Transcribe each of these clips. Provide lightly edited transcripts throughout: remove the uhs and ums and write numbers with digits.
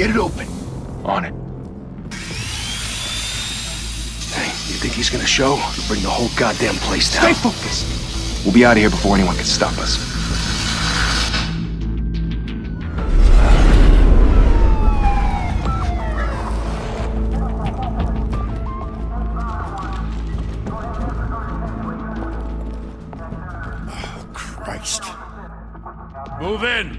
Get it open. On it. Hey, you think he's gonna show? Or bring the whole goddamn place down? Stay focused. We'll be out of here before anyone can stop us. Christ. Move in!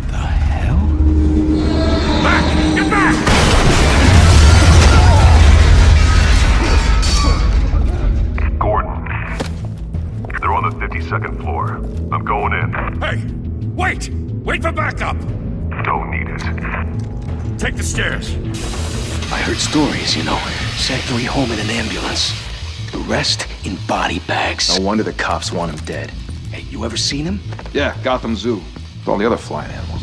The hell? Back! Get back! Gordon. They're on the 52nd floor. I'm going in. Hey! Wait! Wait for backup! Don't need it. Take the stairs. I heard stories, you know. Sent 3 home in an ambulance. The rest in body bags. No wonder the cops want him dead. Hey, you ever seen him? Yeah, Gotham Zoo. With all the other flying animals.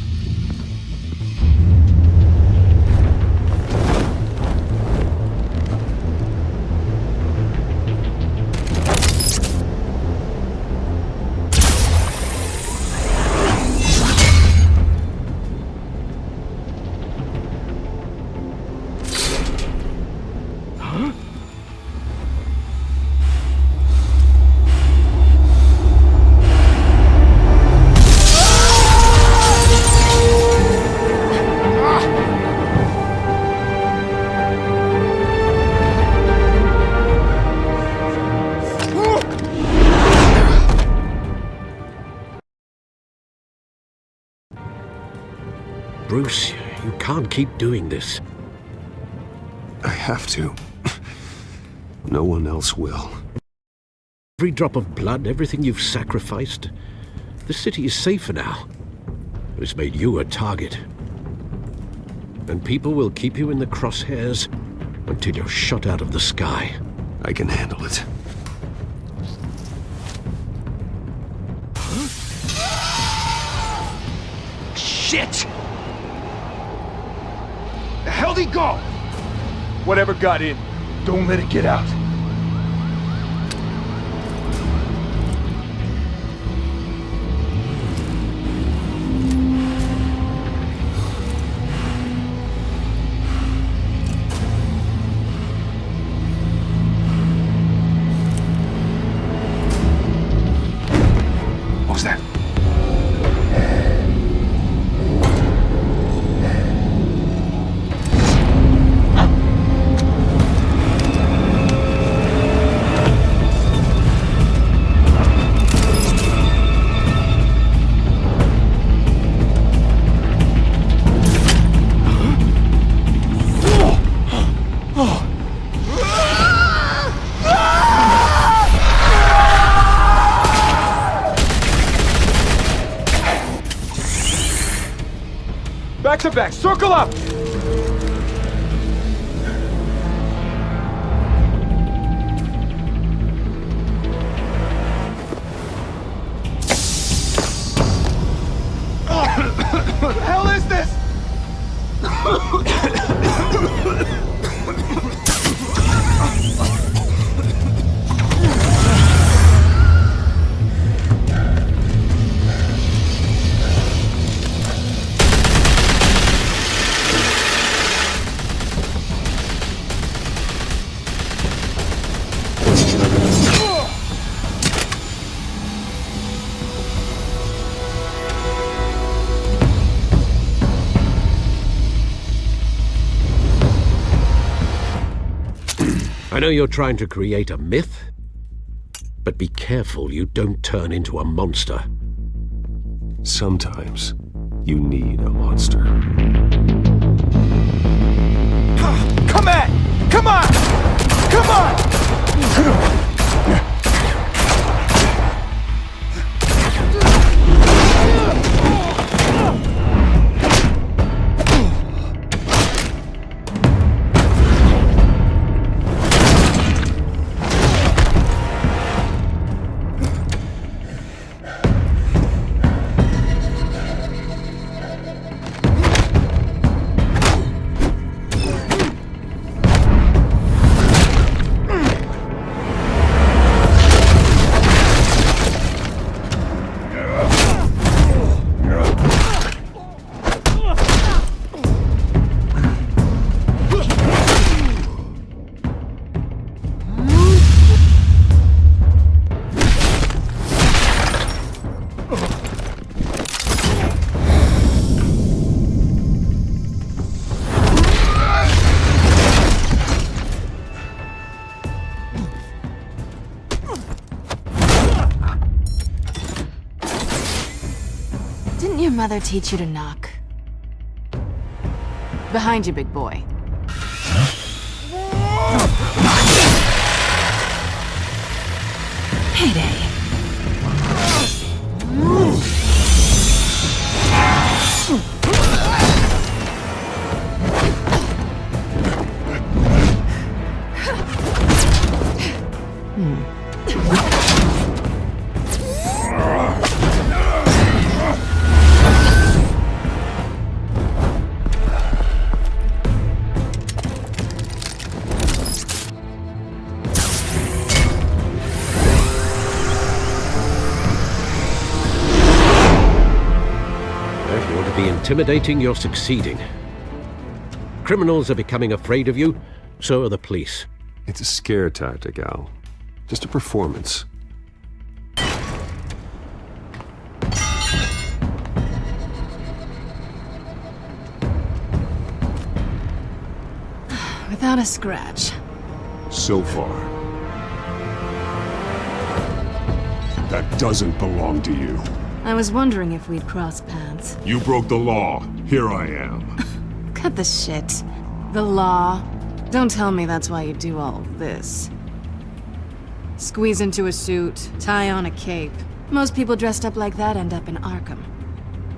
Bruce, you can't keep doing this. I have to. No one else will. Every drop of blood, everything you've sacrificed. The city is safer now. It's made you a target. And people will keep you in the crosshairs until you're shot out of the sky. I can handle it. Shit! The hell'd he go? Whatever got in, don't let it get out. What was that? Back to back, circle up! What the hell is this? I know you're trying to create a myth, but be careful you don't turn into a monster. Sometimes you need a monster. Come on! Come on! Come on! mother teach you to knock? Behind you, big boy. Payday. Intimidating, you're succeeding. Criminals are becoming afraid of you, so are the police. It's a scare tactic, Al. Just a performance. Without a scratch. So far. That doesn't belong to you. I was wondering if we'd cross paths. You broke the law. Here I am. Cut the shit. The law. Don't tell me that's why you do all this. Squeeze into a suit, tie on a cape. Most people dressed up like that end up in Arkham.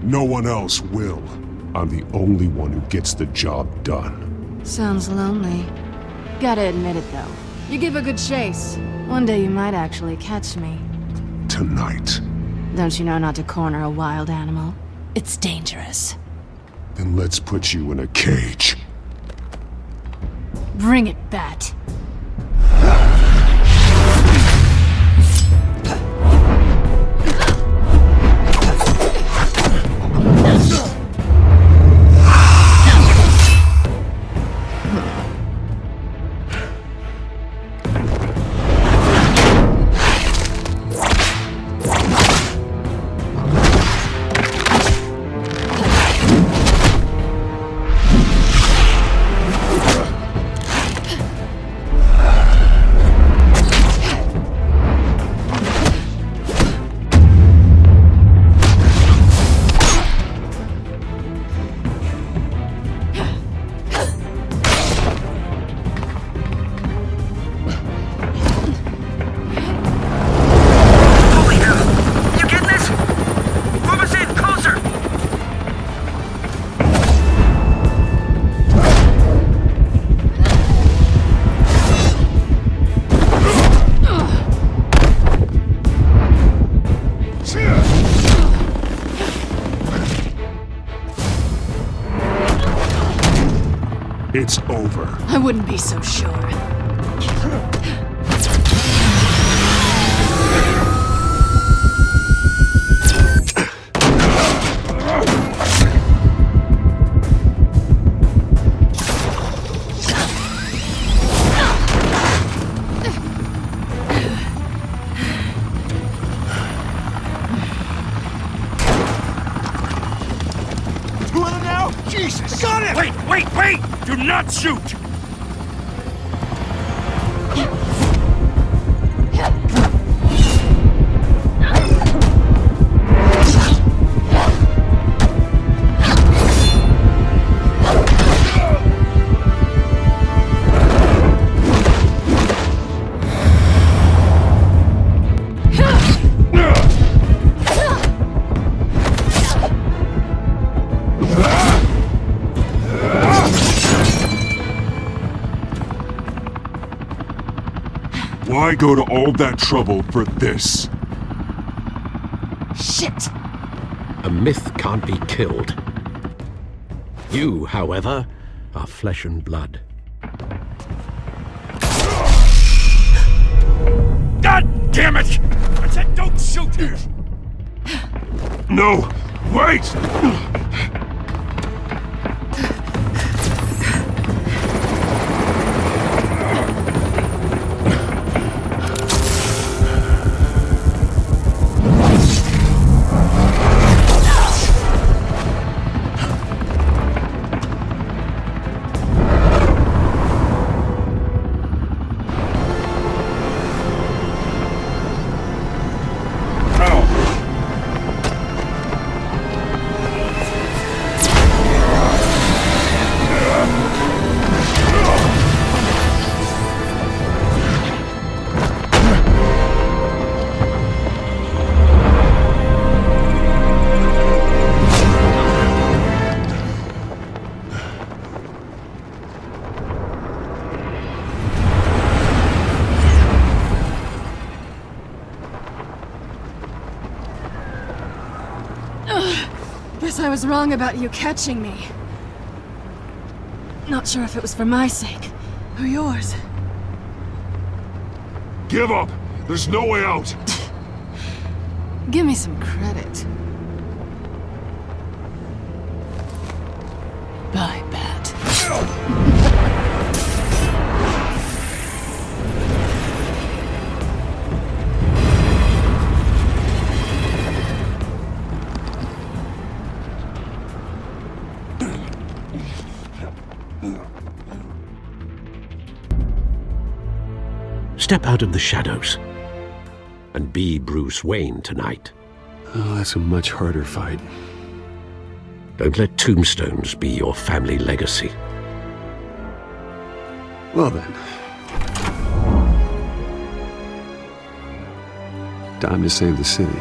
No one else will. I'm the only one who gets the job done. Sounds lonely. Gotta admit it, though. You give a good chase. One day you might actually catch me. Tonight. Don't you know not to corner a wild animal? It's dangerous. Then let's put you in a cage. Bring it, Bat. It's over. I wouldn't be so sure. Wait! Do not shoot! Why go to all that trouble for this? Shit! A myth can't be killed. You, however, are flesh and blood. God damn it! I said don't shoot! No! Wait! I was wrong about you catching me. Not sure if it was for my sake, or yours. Give up! There's no way out! Give me some credit. Bye, Bat. Step out of the shadows and be Bruce Wayne tonight. Oh, that's a much harder fight. Don't let tombstones be your family legacy. Well then. Time to save the city.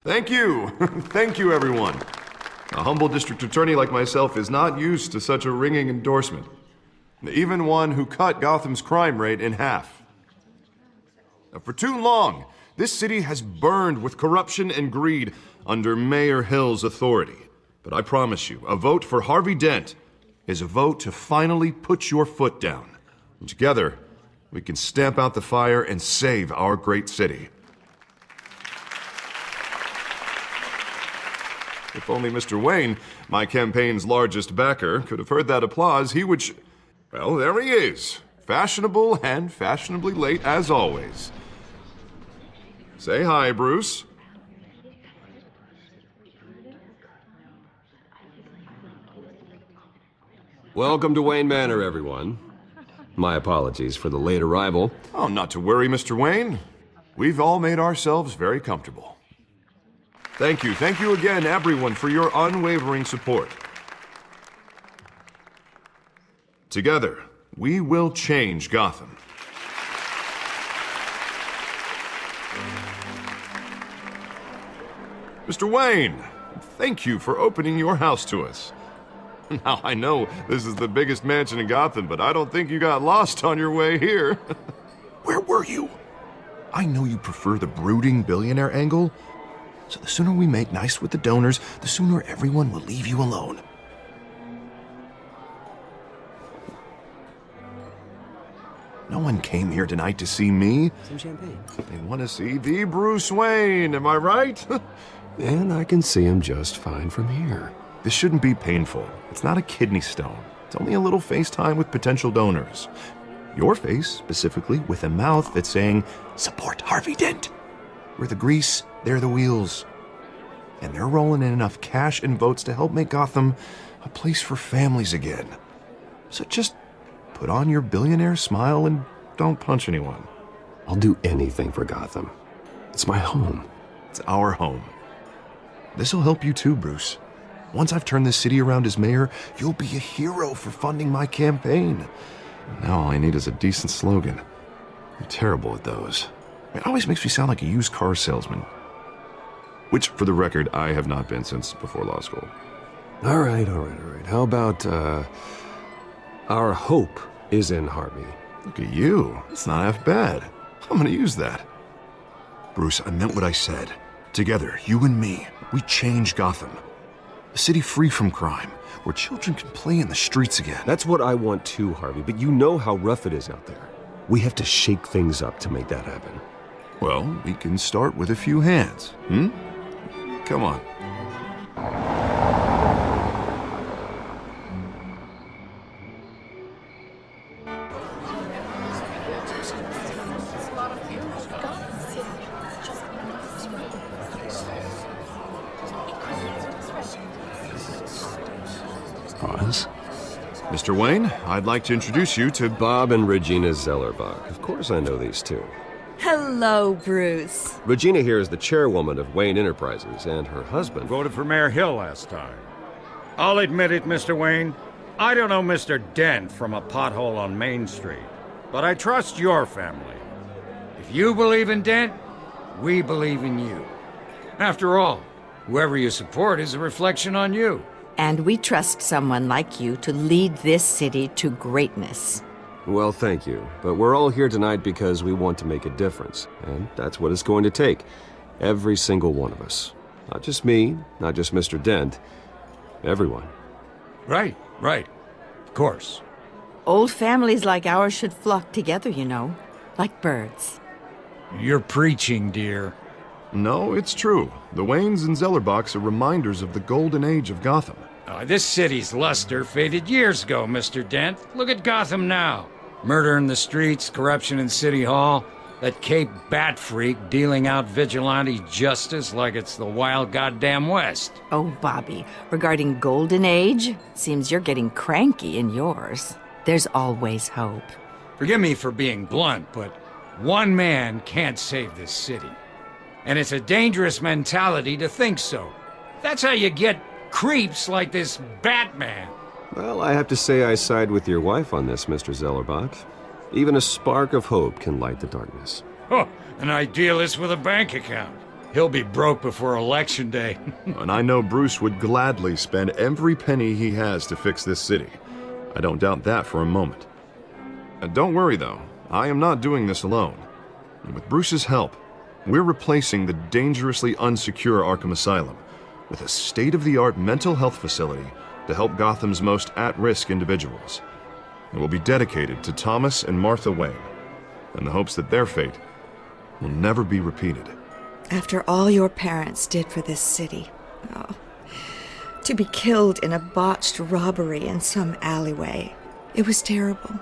Thank you. Thank you, everyone. A humble district attorney like myself is not used to such a ringing endorsement. Even one who cut Gotham's crime rate in half. Now, for too long, this city has burned with corruption and greed under Mayor Hill's authority. But I promise you, a vote for Harvey Dent is a vote to finally put your foot down. And together, we can stamp out the fire and save our great city. If only Mr. Wayne, my campaign's largest backer, could have heard that applause, he would well, there he is. Fashionable and fashionably late as always. Say hi, Bruce. Welcome to Wayne Manor, everyone. My apologies for the late arrival. Oh, not to worry, Mr. Wayne. We've all made ourselves very comfortable. Thank you again, everyone, for your unwavering support. Together, we will change Gotham. Mr. Wayne, thank you for opening your house to us. Now, I know this is the biggest mansion in Gotham, but I don't think you got lost on your way here. Where were you? I know you prefer the brooding billionaire angle, so the sooner we make nice with the donors, the sooner everyone will leave you alone. No one came here tonight to see me. Some champagne. They want to see the Bruce Wayne, am I right? And I can see him just fine from here. This shouldn't be painful. It's not a kidney stone. It's only a little FaceTime with potential donors. Your face, specifically, with a mouth that's saying, support Harvey Dent. We're the grease, they're the wheels. And they're rolling in enough cash and votes to help make Gotham a place for families again. So just put on your billionaire smile and don't punch anyone. I'll do anything for Gotham. It's my home. It's our home. This'll help you too, Bruce. Once I've turned this city around as mayor, you'll be a hero for funding my campaign. Now all I need is a decent slogan. I'm terrible at those. It always makes me sound like a used car salesman. Which, for the record, I have not been since before law school. All right. How about, our hope is in Harvey? Look at you. That's not half bad. I'm gonna use that. Bruce, I meant what I said. Together, you and me, we change Gotham. A city free from crime, where children can play in the streets again. That's what I want too, Harvey, but you know how rough it is out there. We have to shake things up to make that happen. Well, we can start with a few hands, Come on. Pause. Mr. Wayne, I'd like to introduce you to Bob and Regina Zellerbach. Of course I know these two. Hello, Bruce. Regina here is the chairwoman of Wayne Enterprises, and her husband... Voted for Mayor Hill last time. I'll admit it, Mr. Wayne. I don't know Mr. Dent from a pothole on Main Street, but I trust your family. If you believe in Dent, we believe in you. After all, Whoever you support is a reflection on you. And we trust someone like you to lead this city to greatness. Well, thank you. But we're all here tonight because we want to make a difference. And that's what it's going to take. Every single one of us. Not just me, not just Mr. Dent. Everyone. Right. Of course. Old families like ours should flock together, you know. Like birds. You're preaching, dear. No, it's true. The Waynes and Zellerbachs are reminders of the golden age of Gotham. This city's luster faded years ago, Mr. Dent. Look at Gotham now. Murder in the streets, corruption in City Hall, that Cape Bat freak dealing out vigilante justice like it's the wild goddamn West. Oh, Bobby, regarding Golden Age, seems you're getting cranky in yours. There's always hope. Forgive me for being blunt, but one man can't save this city. And it's a dangerous mentality to think so. That's how you get creeps like this Batman. Well, I have to say I side with your wife on this, Mr. Zellerbach. Even a spark of hope can light the darkness. Oh, an idealist with a bank account. He'll be broke before Election Day. And I know Bruce would gladly spend every penny he has to fix this city. I don't doubt that for a moment. Don't worry, though. I am not doing this alone. And with Bruce's help, we're replacing the dangerously unsecure Arkham Asylum with a state-of-the-art mental health facility to help Gotham's most at-risk individuals. It will be dedicated to Thomas and Martha Wayne, in the hopes that their fate will never be repeated. After all your parents did for this city, to be killed in a botched robbery in some alleyway, it was terrible.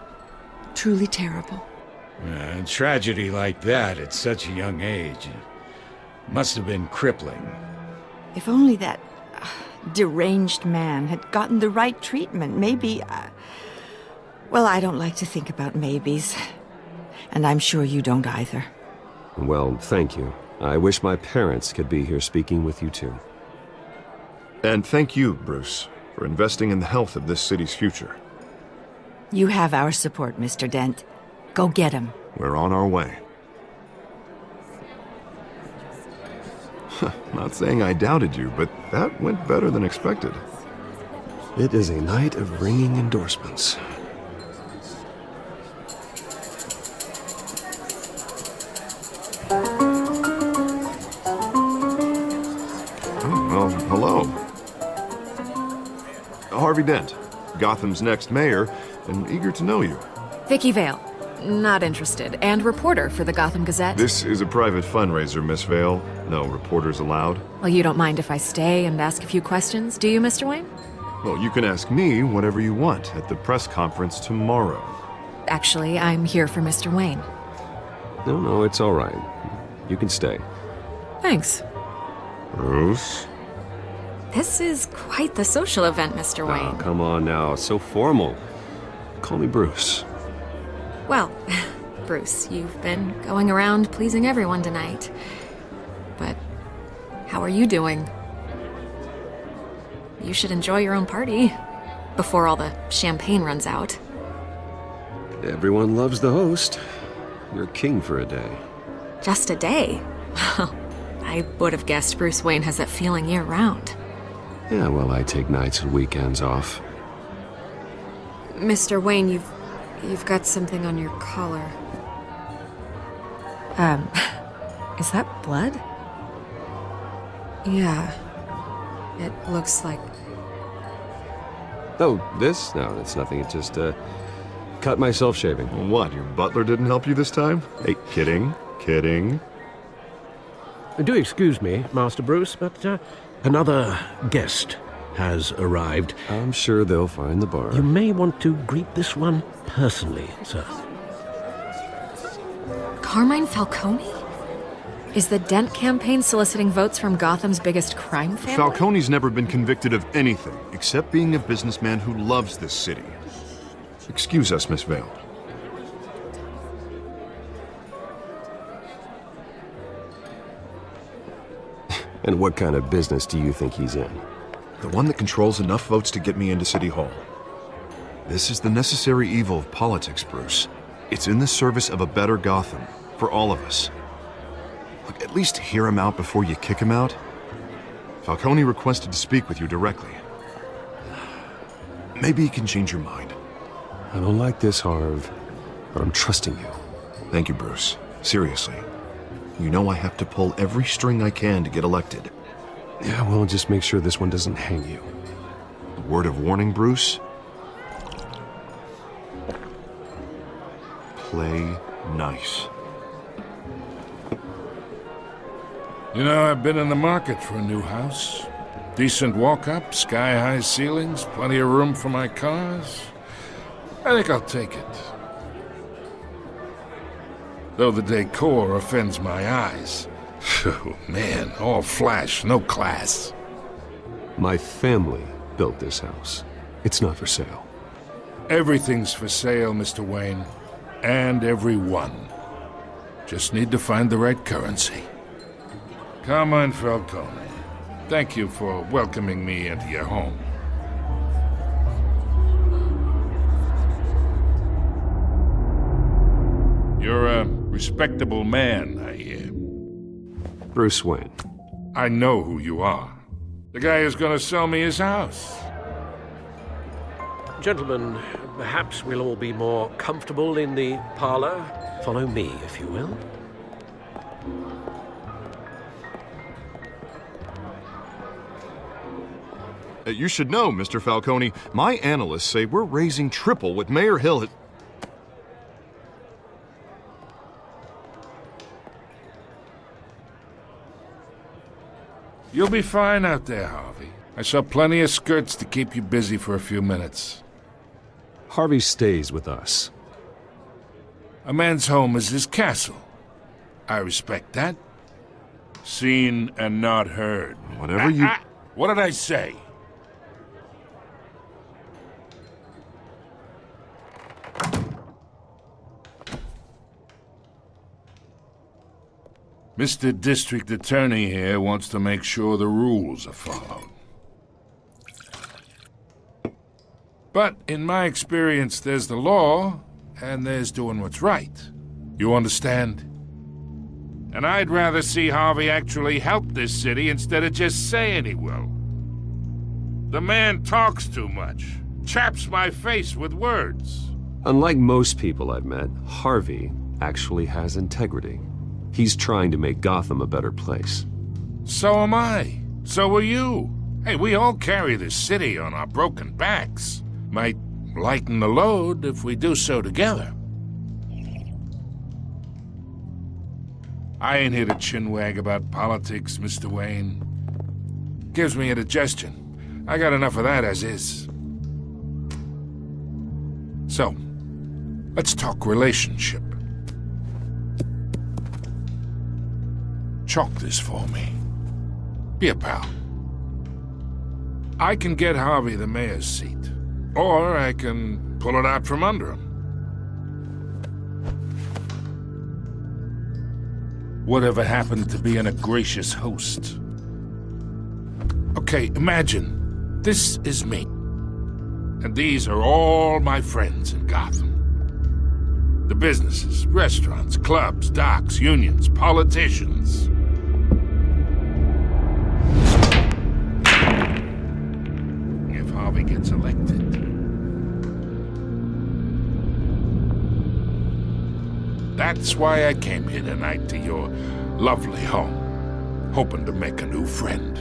Truly terrible. A tragedy like that at such a young age must have been crippling. If only that deranged man had gotten the right treatment, maybe... Well, I don't like to think about maybes. And I'm sure you don't either. Well, thank you. I wish my parents could be here speaking with you too. And thank you, Bruce, for investing in the health of this city's future. You have our support, Mr. Dent. Go get him. We're on our way. Not saying I doubted you, but that went better than expected. It is a night of ringing endorsements. Well, hello. Harvey Dent, Gotham's next mayor, and eager to know you. Vicky Vale. Not interested. And reporter for the Gotham Gazette. This is a private fundraiser, Miss Vale. No reporters allowed. Well, you don't mind if I stay and ask a few questions, do you, Mr. Wayne? Well, you can ask me whatever you want at the press conference tomorrow. Actually, I'm here for Mr. Wayne. No, it's all right. You can stay. Thanks. Bruce? This is quite the social event, Mr. Wayne. Oh, come on now. So formal. Call me Bruce. Well, Bruce, you've been going around pleasing everyone tonight. But how are you doing? You should enjoy your own party before all the champagne runs out. Everyone loves the host. You're king for a day. Just a day? I would have guessed Bruce Wayne has that feeling year-round. Yeah, well, I take nights and weekends off. Mr. Wayne, you've got something on your collar. Is that blood? Yeah. It looks like... Oh, this? No, it's nothing. It just, cut myself shaving. What, your butler didn't help you this time? Hey, kidding. Do excuse me, Master Bruce, but another guest has arrived. I'm sure they'll find the bar. You may want to greet this one personally, sir. Carmine Falcone? Is the Dent campaign soliciting votes from Gotham's biggest crime family? Falcone's never been convicted of anything except being a businessman who loves this city. Excuse us, Miss Vale. And what kind of business do you think he's in? The one that controls enough votes to get me into City Hall. This is the necessary evil of politics, Bruce. It's in the service of a better Gotham, for all of us. Look, at least hear him out before you kick him out. Falcone requested to speak with you directly. Maybe he can change your mind. I don't like this, Harv, but I'm trusting you. Thank you, Bruce. Seriously. You know I have to pull every string I can to get elected. Yeah, well, just make sure this one doesn't hang you. A word of warning, Bruce? Play nice. You know, I've been in the market for a new house. Decent walk-up, sky-high ceilings, plenty of room for my cars. I think I'll take it. Though the decor offends my eyes. Oh, man, all flash, no class. My family built this house. It's not for sale. Everything's for sale, Mr. Wayne. And everyone. Just need to find the right currency. Carmine Falcone, thank you for welcoming me into your home. You're a respectable man, I hear. Bruce Wayne. I know who you are. The guy who's gonna sell me his house. Gentlemen, perhaps we'll all be more comfortable in the parlor. Follow me, if you will. You should know, Mr. Falcone, my analysts say we're raising triple what Mayor Hill had... You'll be fine out there, Harvey. I saw plenty of skirts to keep you busy for a few minutes. Harvey stays with us. A man's home is his castle. I respect that. Seen and not heard. Whatever you... What did I say? Mr. District Attorney here wants to make sure the rules are followed. But in my experience, there's the law, and there's doing what's right. You understand? And I'd rather see Harvey actually help this city instead of just saying he will. The man talks too much, chaps my face with words. Unlike most people I've met, Harvey actually has integrity. He's trying to make Gotham a better place. So am I. So are you. Hey, we all carry this city on our broken backs. Might lighten the load if we do so together. I ain't here to chinwag about politics, Mr. Wayne. Gives me indigestion. I got enough of that as is. So, let's talk relationship. Chalk this for me. Be a pal. I can get Harvey the mayor's seat, or I can pull it out from under him. Whatever happened to being a gracious host? Okay, imagine, this is me. And these are all my friends in Gotham. The businesses, restaurants, clubs, docks, unions, politicians. If Harvey gets elected. That's why I came here tonight to your lovely home, hoping to make a new friend.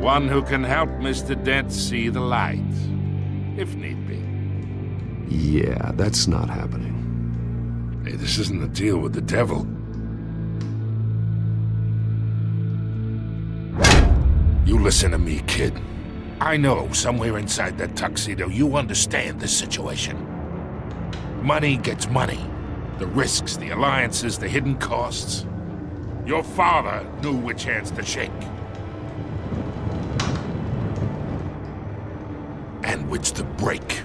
One who can help Mr. Dent see the light, if need be. Yeah, that's not happening. Hey, this isn't a deal with the devil. You listen to me, kid. I know somewhere inside that tuxedo you understand this situation. Money gets money. The risks, the alliances, the hidden costs. Your father knew which hands to shake. And which to break.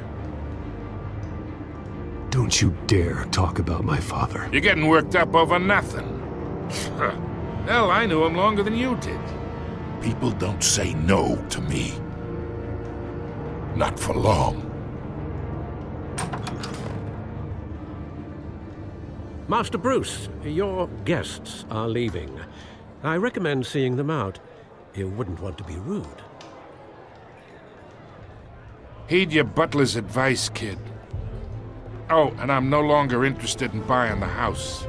Don't you dare talk about my father. You're getting worked up over nothing. Hell, I knew him longer than you did. People don't say no to me. Not for long. Master Bruce, your guests are leaving. I recommend seeing them out. You wouldn't want to be rude. Heed your butler's advice, kid. Oh, and I'm no longer interested in buying the house.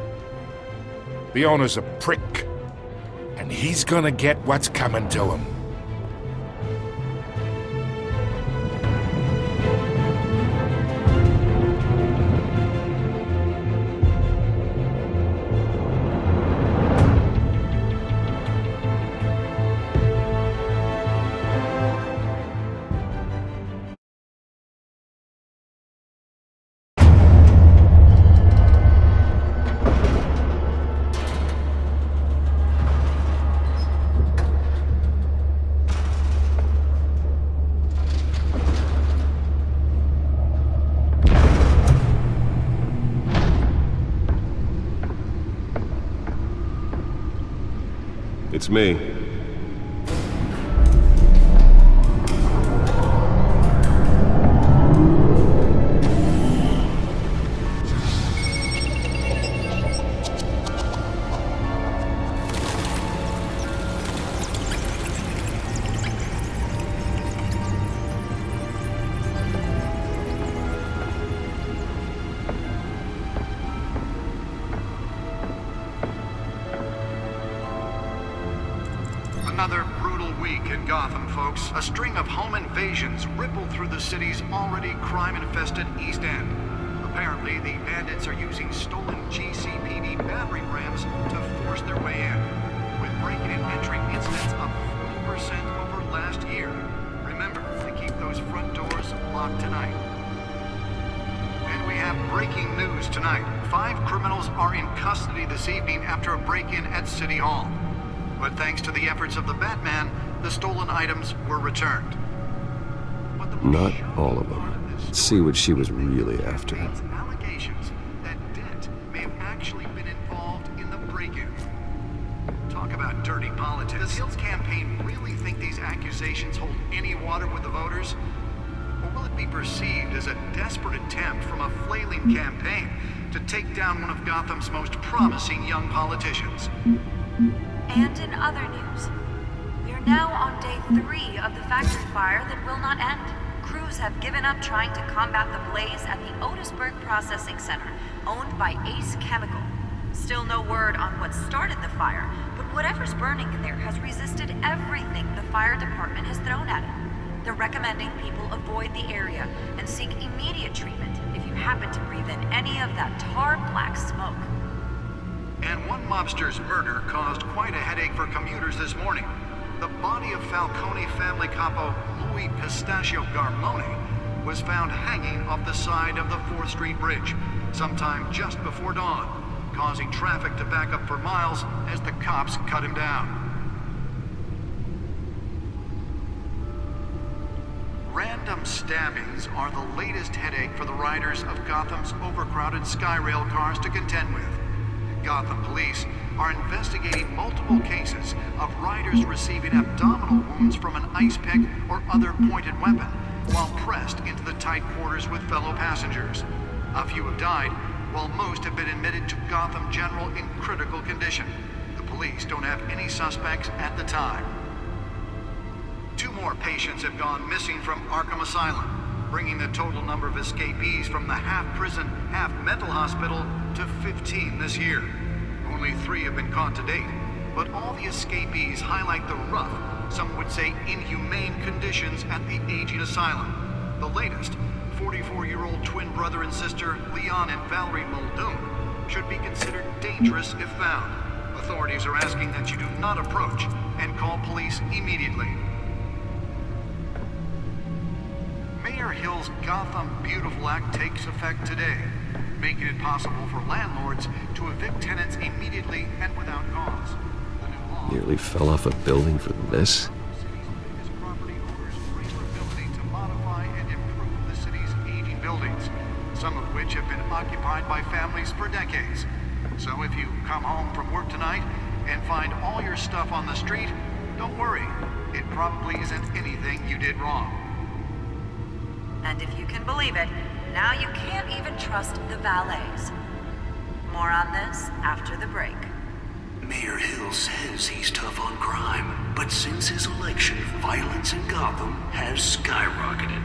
The owner's a prick, and he's gonna get what's coming to him. It's me. Another brutal week in Gotham, folks. A string of home invasions rippled through the city's already crime-infested East End. Apparently, the bandits are using stolen GCPD battering rams to force their way in, with breaking and entering incidents up 40% over last year. Remember to keep those front doors locked tonight. And we have breaking news tonight. 5 criminals are in custody this evening after a break-in at City Hall. But thanks to the efforts of the Batman, the stolen items were returned. Not all of them. Let's see what she was really after. Allegations that Dent may have actually been involved in the break-in. Talk about dirty politics. Does Hill's campaign really think these accusations hold any water with the voters? Or will it be perceived as a desperate attempt from a flailing campaign to take down one of Gotham's most promising young politicians? And in other news, we are now on day 3 of the factory fire that will not end. Crews have given up trying to combat the blaze at the Otisburg Processing Center, owned by Ace Chemical. Still no word on what started the fire, but whatever's burning in there has resisted everything the fire department has thrown at it. They're recommending people avoid the area and seek immediate treatment if you happen to breathe in any of that tar black smoke. And one mobster's murder caused quite a headache for commuters this morning. The body of Falcone family capo Louis Pistachio Garmone was found hanging off the side of the 4th Street Bridge sometime just before dawn, causing traffic to back up for miles as the cops cut him down. Random stabbings are the latest headache for the riders of Gotham's overcrowded Skyrail cars to contend with. Gotham police are investigating multiple cases of riders receiving abdominal wounds from an ice pick or other pointed weapon while pressed into the tight quarters with fellow passengers. A few have died, while most have been admitted to Gotham General in critical condition. The police don't have any suspects at the time. 2 more patients have gone missing from Arkham Asylum, bringing the total number of escapees from the half-prison, half-mental hospital to 15 this year. Only 3 have been caught to date, but all the escapees highlight the rough, some would say inhumane conditions at the aging asylum. The latest, 44-year-old twin brother and sister Leon and Valerie Muldoon, should be considered dangerous if found. Authorities are asking that you do not approach and call police immediately. Mayor Hill's Gotham Beautiful Act takes effect today, making it possible for landlords to evict tenants immediately and without cause. Nearly fell off a building for this? To modify and improve the city's aging buildings, some of which have been occupied by families for decades. So if you come home from work tonight and find all your stuff on the street, don't worry. It probably isn't anything you did wrong. And if you can believe it, now you can't even trust the valets. More on this after the break. Mayor Hill says he's tough on crime, but since his election, violence in Gotham has skyrocketed.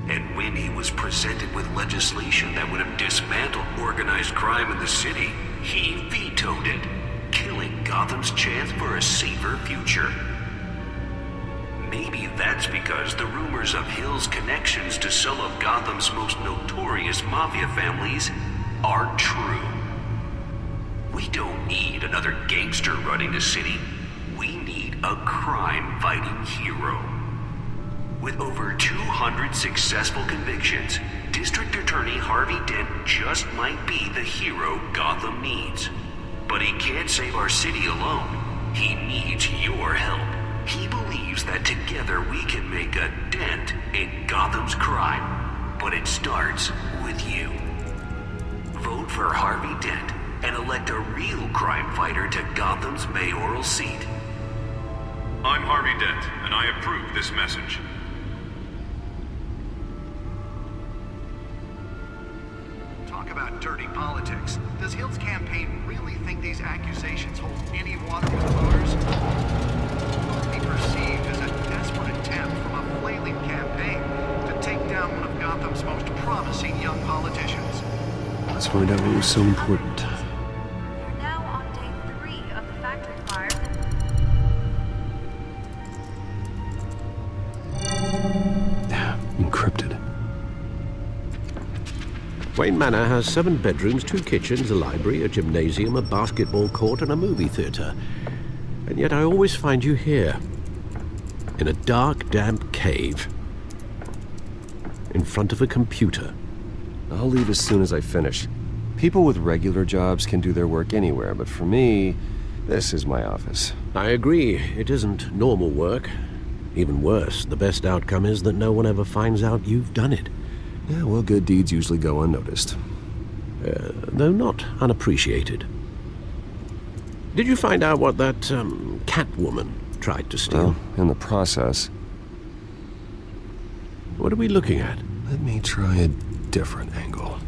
And when he was presented with legislation that would have dismantled organized crime in the city, he vetoed it, killing Gotham's chance for a safer future. Maybe that's because the rumors of Hill's connections to some of Gotham's most notorious mafia families are true. We don't need another gangster running the city. We need a crime-fighting hero. With over 200 successful convictions, District Attorney Harvey Dent just might be the hero Gotham needs. But he can't save our city alone. He needs your help. He believes that together we can make a dent in Gotham's crime. But it starts with you. Vote for Harvey Dent and elect a real crime fighter to Gotham's mayoral seat. I'm Harvey Dent, and I approve this message. Talk about dirty politics. Does Hill's campaign really think these accusations hold any water with voters? It will be perceived as a desperate attempt from a flailing campaign to take down one of Gotham's most promising young politicians. Let's find out what was so important. You're now on day 3 of the factory fire. Encrypted. Wayne Manor has 7 bedrooms, 2 kitchens, a library, a gymnasium, a basketball court, and a movie theater. And yet I always find you here, in a dark, damp cave, in front of a computer. I'll leave as soon as I finish. People with regular jobs can do their work anywhere, but for me, this is my office. I agree. It isn't normal work. Even worse, the best outcome is that no one ever finds out you've done it. Yeah, well, good deeds usually go unnoticed. Though not unappreciated. Did you find out what that, Catwoman tried to steal? Well, in the process. What are we looking at? Let me try a different angle.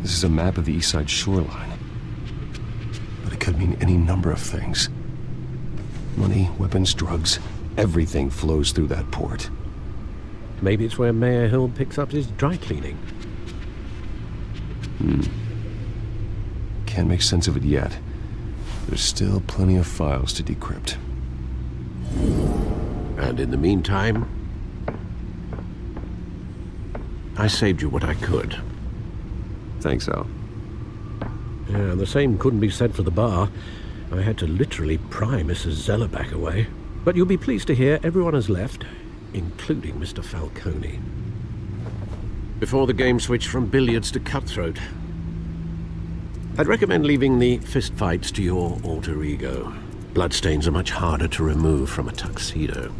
This is a map of the East Side shoreline. But it could mean any number of things. Money, weapons, drugs, everything flows through that port. Maybe it's where Mayor Hill picks up his dry cleaning. Can't make sense of it yet. There's still plenty of files to decrypt. And in the meantime, I saved you what I could. Thanks, Al. Yeah, the same couldn't be said for the bar. I had to literally pry Mrs. Zeller back away. But you'll be pleased to hear everyone has left, including Mr. Falcone. Before the game switched from billiards to cutthroat. I'd recommend leaving the fistfights to your alter ego. Bloodstains are much harder to remove from a tuxedo.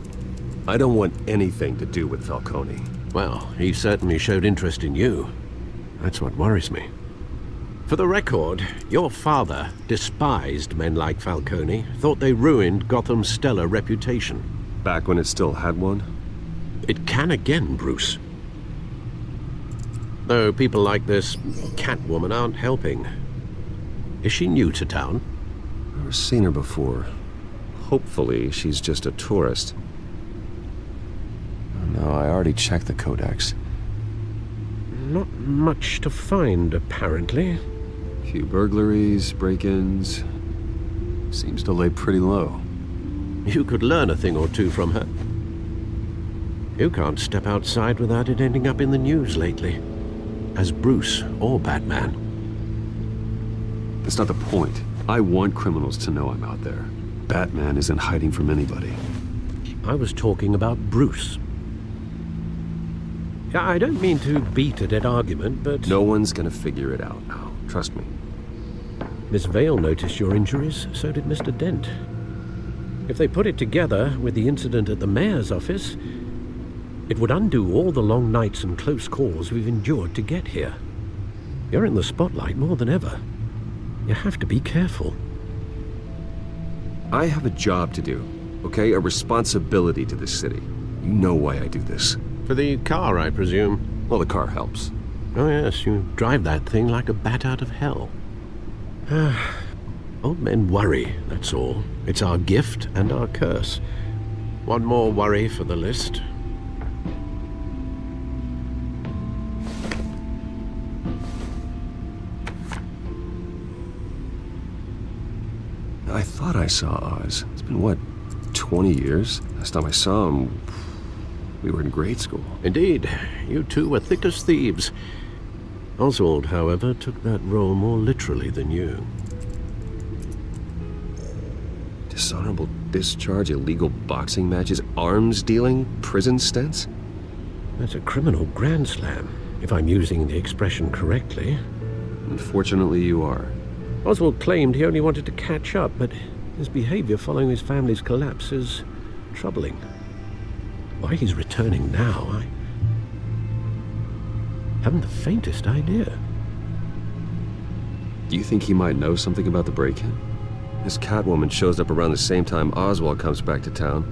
I don't want anything to do with Falcone. Well, he certainly showed interest in you. That's what worries me. For the record, your father despised men like Falcone, thought they ruined Gotham's stellar reputation. Back when it still had one? It can again, Bruce. Though people like this Catwoman aren't helping. Is she new to town? I've never seen her before. Hopefully, she's just a tourist. No, I already checked the codex. Not much to find, apparently. Few burglaries, break-ins. Seems to lay pretty low. You could learn a thing or two from her. You can't step outside without it ending up in the news lately. As Bruce or Batman. That's not the point. I want criminals to know I'm out there. Batman isn't hiding from anybody. I was talking about Bruce. I don't mean to beat a dead argument, but... No one's gonna figure it out now. Trust me. Miss Vale noticed your injuries, so did Mr. Dent. If they put it together with the incident at the mayor's office, it would undo all the long nights and close calls we've endured to get here. You're in the spotlight more than ever. You have to be careful. I have a job to do, okay? A responsibility to this city. You know why I do this. For the car, I presume? Well, the car helps. Oh yes, you drive that thing like a bat out of hell. Old men worry, that's all. It's our gift and our curse. One more worry for the list. I thought I saw Oz. It's been, what, 20 years? Last time I saw him, we were in grade school. Indeed. You two were thick as thieves. Oswald, however, took that role more literally than you. Dishonorable discharge, illegal boxing matches, arms dealing, prison stints? That's a criminal grand slam, if I'm using the expression correctly. Unfortunately, you are. Oswald claimed he only wanted to catch up, but his behavior following his family's collapse is troubling. Why he's returning now, I haven't the faintest idea. Do you think he might know something about the break-in? This Catwoman shows up around the same time Oswald comes back to town.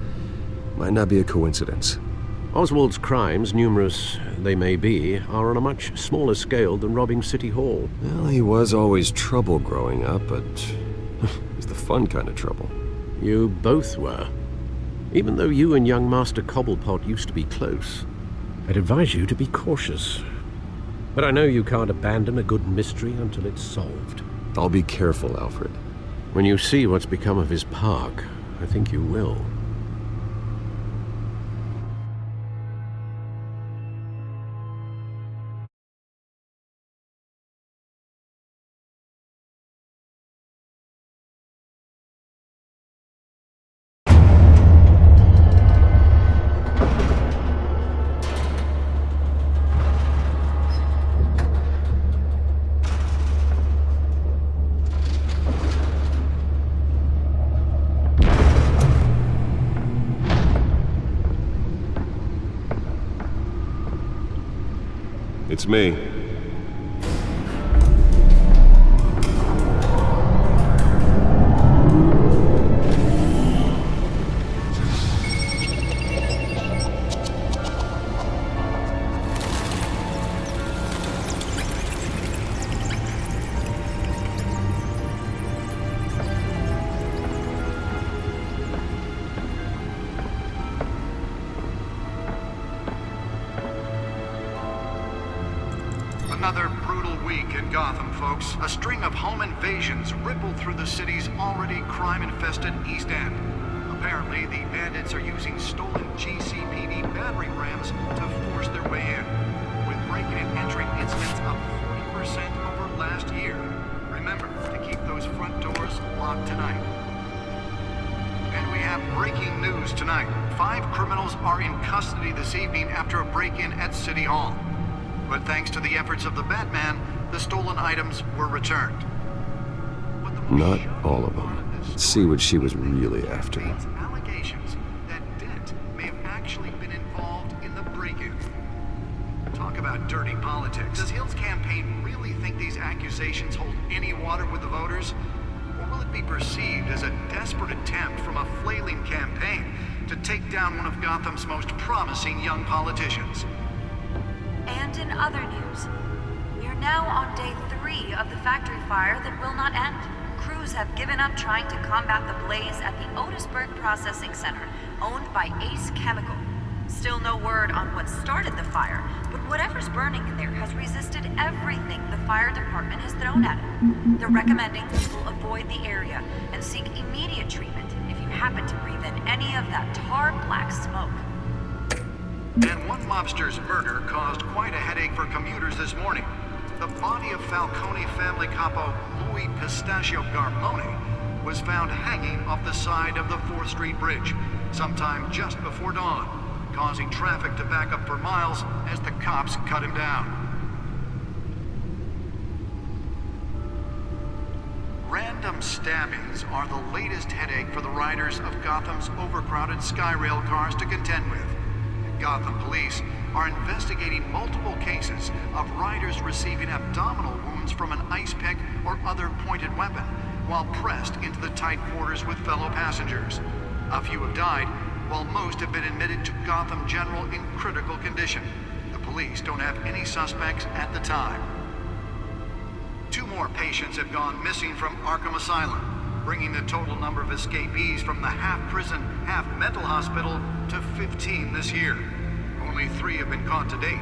Might not be a coincidence. Oswald's crimes, numerous they may be, are on a much smaller scale than robbing City Hall. Well, he was always trouble growing up, but it's the fun kind of trouble. You both were. Even though you and young Master Cobblepot used to be close, I'd advise you to be cautious. But I know you can't abandon a good mystery until it's solved. I'll be careful, Alfred. When you see what's become of his park, I think you will. It's me. Another brutal week in Gotham, folks. A string of home invasions rippled through the city's already crime-infested East End. Apparently, the bandits are using stolen GCPD battering rams to force their way in, with break-in and entering incidents up 40% over last year. Remember to keep those front doors locked tonight. And we have breaking news tonight. 5 criminals are in custody this evening after a break-in at City Hall. But thanks to the efforts of the Batman, the stolen items were returned. Not all of them. Let's see what she was really after. Allegations that Dent may have actually been involved in the break-in. Talk about dirty politics. Does Hill's campaign really think these accusations hold any water with the voters? Or will it be perceived as a desperate attempt from a flailing campaign to take down one of Gotham's most promising young politicians? And in other news, we're now on day 3 of the factory fire that will not end. Crews have given up trying to combat the blaze at the Otisburg Processing Center, owned by Ace Chemical. Still no word on what started the fire, but whatever's burning in there has resisted everything the fire department has thrown at it. They're recommending people avoid the area and seek immediate treatment if you happen to breathe in any of that tar black smoke. And one mobster's murder caused quite a headache for commuters this morning. The body of Falcone family capo Louis Pistachio Garmone was found hanging off the side of the 4th Street Bridge sometime just before dawn, causing traffic to back up for miles as the cops cut him down. Ren Random stabbings are the latest headache for the riders of Gotham's overcrowded Skyrail cars to contend with. Gotham police are investigating multiple cases of riders receiving abdominal wounds from an ice pick or other pointed weapon while pressed into the tight quarters with fellow passengers. A few have died, while most have been admitted to Gotham General in critical condition. The police don't have any suspects at the time. 2 more patients have gone missing from Arkham Asylum, bringing the total number of escapees from the half-prison, half-mental hospital to 15 this year. Only 3 have been caught to date,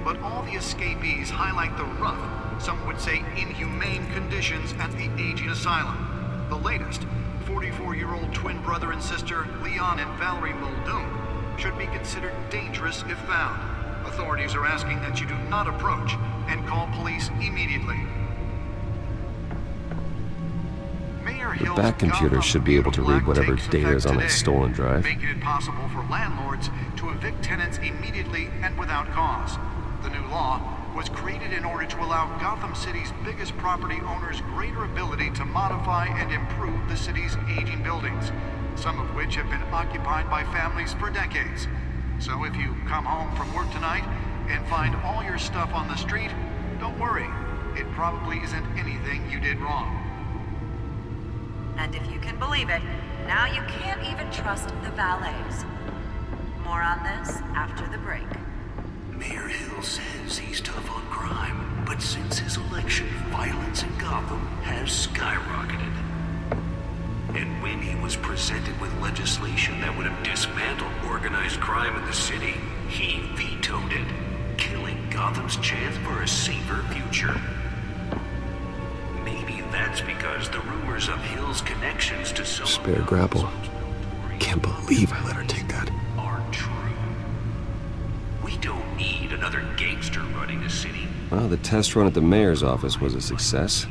but all the escapees highlight the rough, some would say inhumane conditions at the aging asylum. The latest, 44-year-old twin brother and sister Leon and Valerie Muldoon, should be considered dangerous if found. Authorities are asking that you do not approach and call police immediately. The back computer should be able to read whatever data is on that stolen drive. Making it possible for landlords to evict tenants immediately and without cause. The new law was created in order to allow Gotham City's biggest property owners greater ability to modify and improve the city's aging buildings, some of which have been occupied by families for decades. So if you come home from work tonight and find all your stuff on the street, don't worry. It probably isn't anything you did wrong. And if you can believe it, now you can't even trust the valets. More on this after the break. Mayor Hill says he's tough on crime, but since his election, violence in Gotham has skyrocketed. And when he was presented with legislation that would have dismantled organized crime in the city, he vetoed it, killing Gotham's chance for a safer future. Maybe that's because the rumors of Hill's connections to some Spare grapple. Can't believe I let her take that. Are true. We don't need another gangster running the city. Well, the test run at the mayor's office was a success.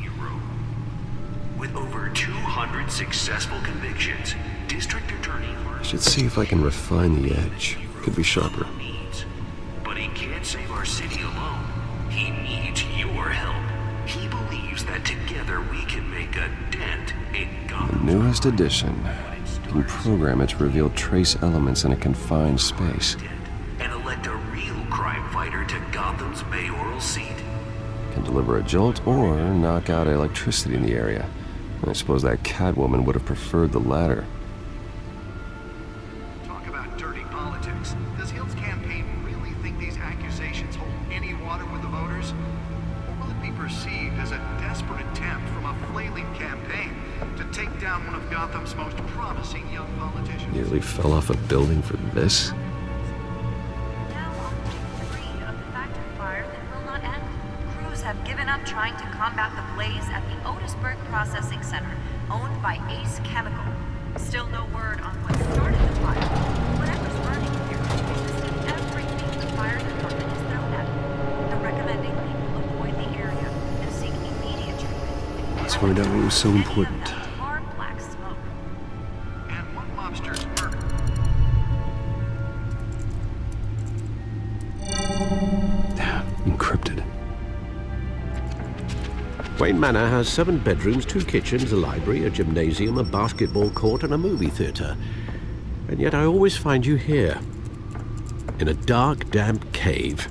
With over 200 successful convictions, District Attorney I should see if I can refine the edge. Could be sharper. But he can't save our city alone. He needs your help. He believes that together we can make a dent in Gotham. The newest edition can program it to reveal trace elements in a confined space. And elect a real crime fighter to Gotham's mayoral seat. Can deliver a jolt or knock out electricity in the area. I suppose that Catwoman would have preferred the latter. Talk about dirty politics. Does Hill's campaign really think these accusations hold any water with the voters? Or will it be perceived as a desperate attempt from a flailing campaign to take down one of Gotham's most promising young politicians? Nearly fell off a building for this? Have given up trying to combat the blaze at the Otisburg Processing Center, owned by Ace Chemical. Still no word on what started the fire. Whatever's burning here is in everything the fire department is thrown at it. They're recommending people avoid the area and seek immediate treatment. Let's find out what was so important. Hard black smoke. And one mobster's murder. Encrypted. Wayne Manor has 7 bedrooms, 2 kitchens, a library, a gymnasium, a basketball court, and a movie theater. And yet I always find you here, in a dark, damp cave,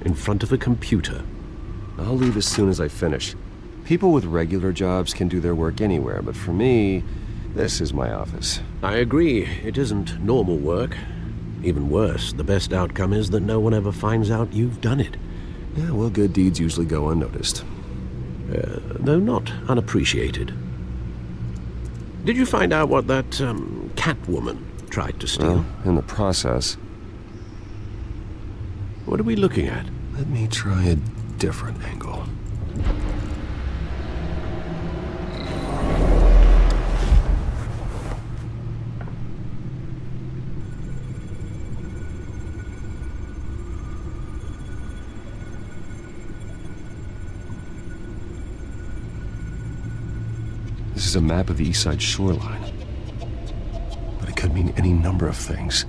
in front of a computer. I'll leave as soon as I finish. People with regular jobs can do their work anywhere, but for me, this is my office. I agree, it isn't normal work. Even worse, the best outcome is that no one ever finds out you've done it. Yeah, well, good deeds usually go unnoticed. Though not unappreciated. Did you find out what that, Catwoman tried to steal? Well, in the process. What are we looking at? Let me try a different angle. This is a map of the East Side shoreline. But it could mean any number of things.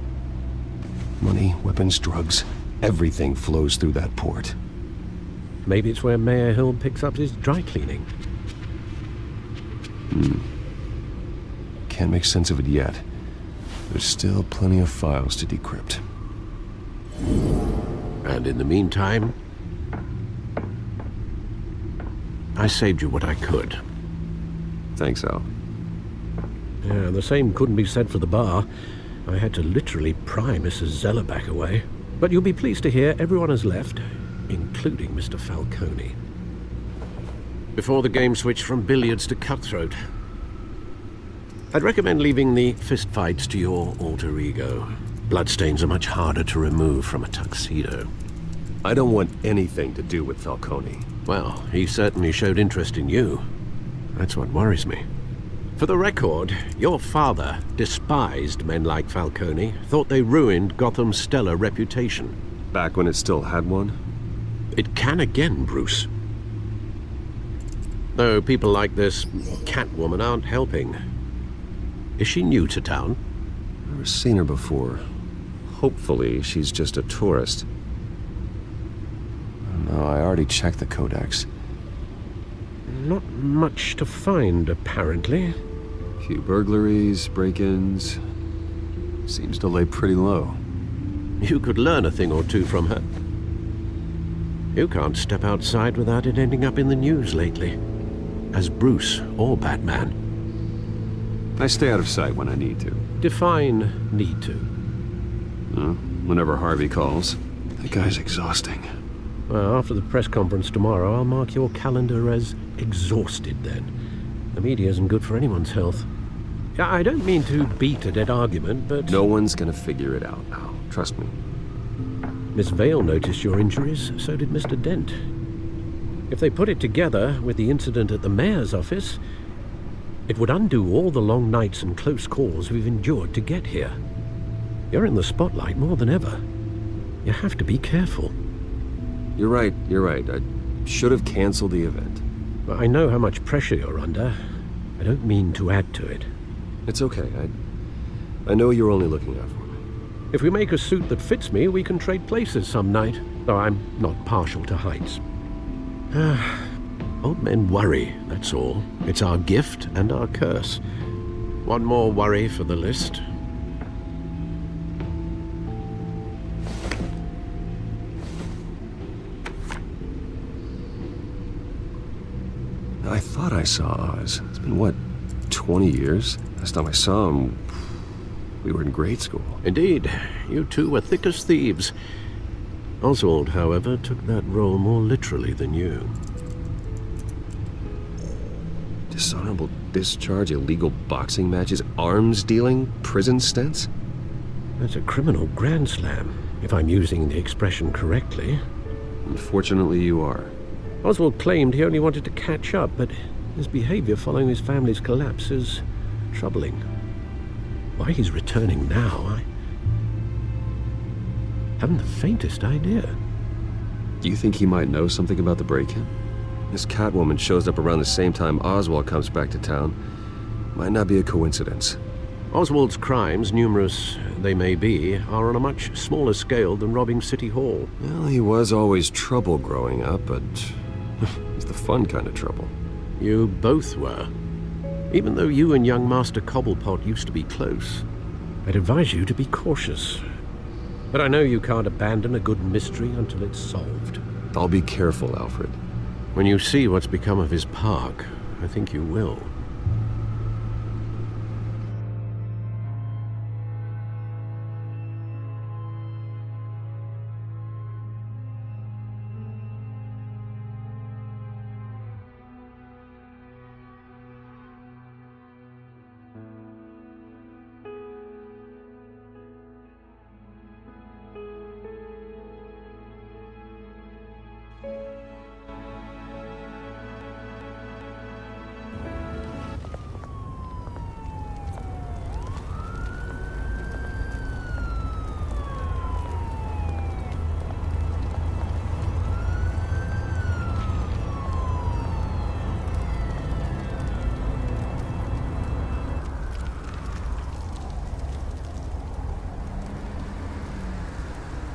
Money, weapons, drugs, everything flows through that port. Maybe it's where Mayor Hill picks up his dry cleaning. Can't make sense of it yet. There's still plenty of files to decrypt. And in the meantime, I saved you what I could. Thanks, Al. Yeah, the same couldn't be said for the bar. I had to literally pry Mrs. Zeller back away. But you'll be pleased to hear everyone has left, including Mr. Falcone. Before the game switched from billiards to cutthroat. I'd recommend leaving the fistfights to your alter ego. Bloodstains are much harder to remove from a tuxedo. I don't want anything to do with Falcone. Well, he certainly showed interest in you. That's what worries me. For the record, your father despised men like Falcone, thought they ruined Gotham's stellar reputation. Back when it still had one? It can again, Bruce. Though people like this Catwoman aren't helping. Is she new to town? Never seen her before. Hopefully, she's just a tourist. No, I already checked the codex. Not much to find, apparently. Few burglaries, break-ins. Seems to lay pretty low. You could learn a thing or two from her. You can't step outside without it ending up in the news lately. As Bruce or Batman. I stay out of sight when I need to. Define need to. Whenever Harvey calls. That guy's exhausting. Well, after the press conference tomorrow, I'll mark your calendar as exhausted then. The media isn't good for anyone's health. I don't mean to beat a dead argument, but... No one's gonna figure it out now. Trust me. Miss Vale noticed your injuries, so did Mr. Dent. If they put it together with the incident at the mayor's office, it would undo all the long nights and close calls we've endured to get here. You're in the spotlight more than ever. You have to be careful. You're right. I should have canceled the event. I know how much pressure you're under. I don't mean to add to it. It's okay. I know you're only looking out for me. If we make a suit that fits me, we can trade places some night, though I'm not partial to heights. Old men worry, that's all. It's our gift and our curse. One more worry for the list. I thought I saw Oz. It's been, what, 20 years? Last time I saw him, we were in grade school. Indeed. You two were thick as thieves. Oswald, however, took that role more literally than you. Dishonorable discharge, illegal boxing matches, arms dealing, prison stints? That's a criminal grand slam, if I'm using the expression correctly. Unfortunately, you are. Oswald claimed he only wanted to catch up, but his behavior following his family's collapse is troubling. Why he's returning now, I haven't the faintest idea. Do you think he might know something about the break-in? This Catwoman shows up around the same time Oswald comes back to town. Might not be a coincidence. Oswald's crimes, numerous they may be, are on a much smaller scale than robbing City Hall. Well, he was always trouble growing up, but it's the fun kind of trouble. You both were. Even though you and young Master Cobblepot used to be close, I'd advise you to be cautious. But I know you can't abandon a good mystery until it's solved. I'll be careful, Alfred. When you see what's become of his park, I think you will.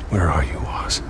Where are you, Oz?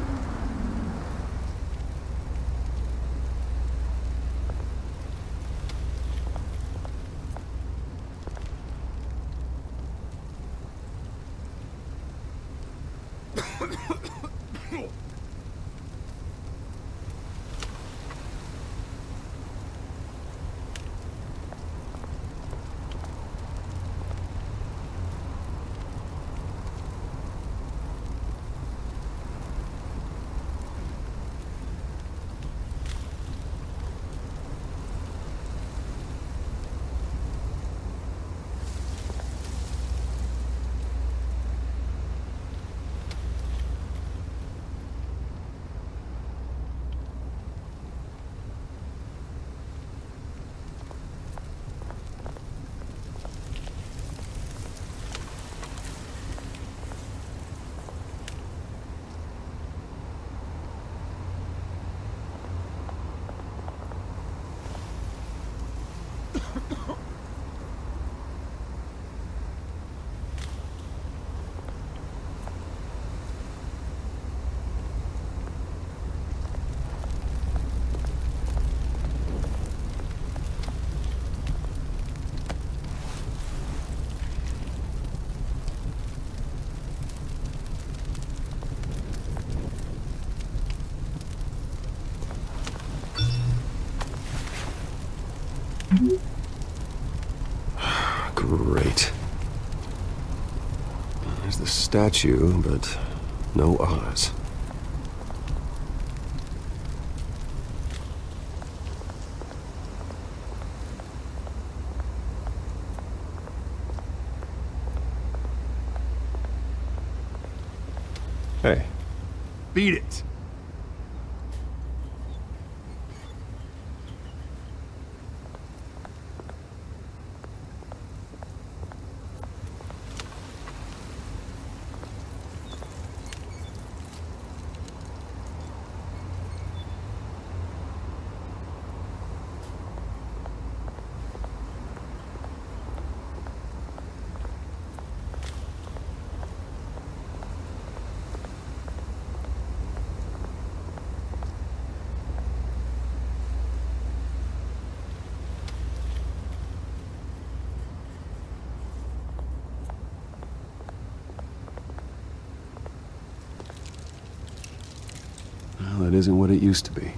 Great. There's the statue, but no Oz. Hey. Beat it. Well, that isn't what it used to be.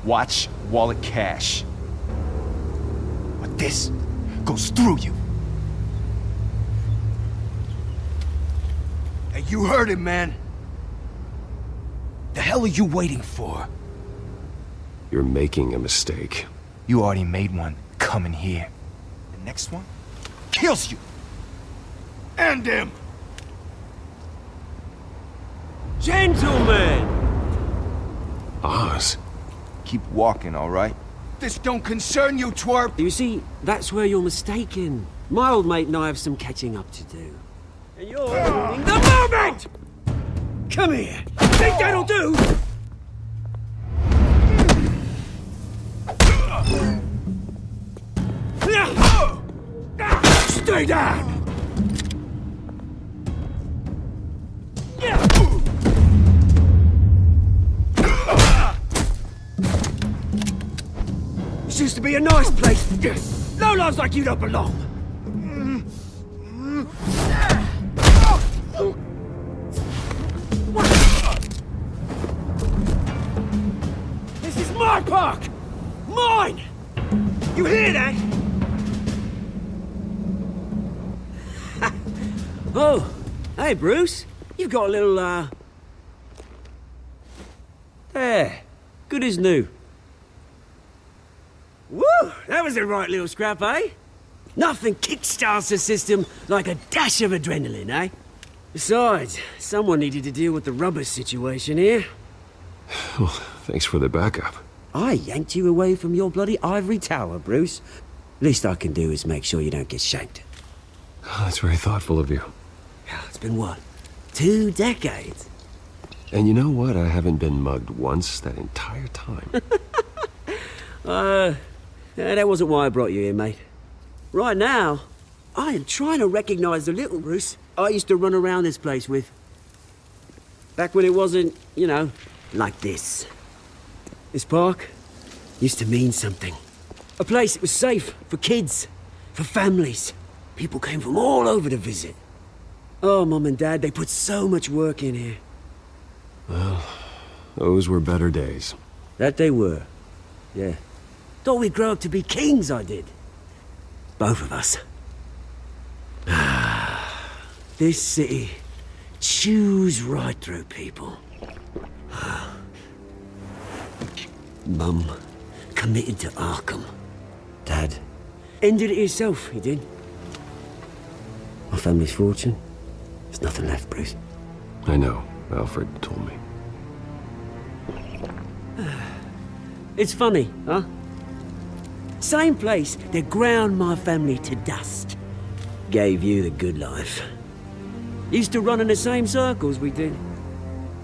Watch wallet cash. But this goes through you. Hey, you heard him, man. The hell are you waiting for? You're making a mistake. You already made one coming here. The next one kills you. And him. Gentlemen! Oz. Keep walking, all right? This don't concern you, twerp! You see, that's where you're mistaken. My old mate and I have some catching up to do. And you're ruining the moment! Come here! Think that'll do? Stay down! This used to be a nice place. No lives like you don't belong. This is my park! Mine! You hear that? Oh, hey Bruce. You've got a little, There. Good as new. Woo! That was a right little scrap, eh? Nothing kickstarts the system like a dash of adrenaline, eh? Besides, someone needed to deal with the rubber situation here. Well, thanks for the backup. I yanked you away from your bloody ivory tower, Bruce. Least I can do is make sure you don't get shanked. Oh, that's very thoughtful of you. It's been what? 2 decades? And you know what? I haven't been mugged once that entire time. That wasn't why I brought you here, mate. Right now, I am trying to recognize the little Bruce I used to run around this place with. Back when it wasn't, you know, like this. This park used to mean something. A place that was safe for kids, for families. People came from all over to visit. Oh, Mum and Dad, they put so much work in here. Well, those were better days. That they were. Yeah. Thought we'd grow up to be kings, I did. Both of us. This city chews right through people. Mum committed to Arkham. Dad ended it himself, he did. My family's fortune. There's nothing left, Bruce. I know. Alfred told me. It's funny, huh? Same place that ground my family to dust. Gave you the good life. Used to run in the same circles we did.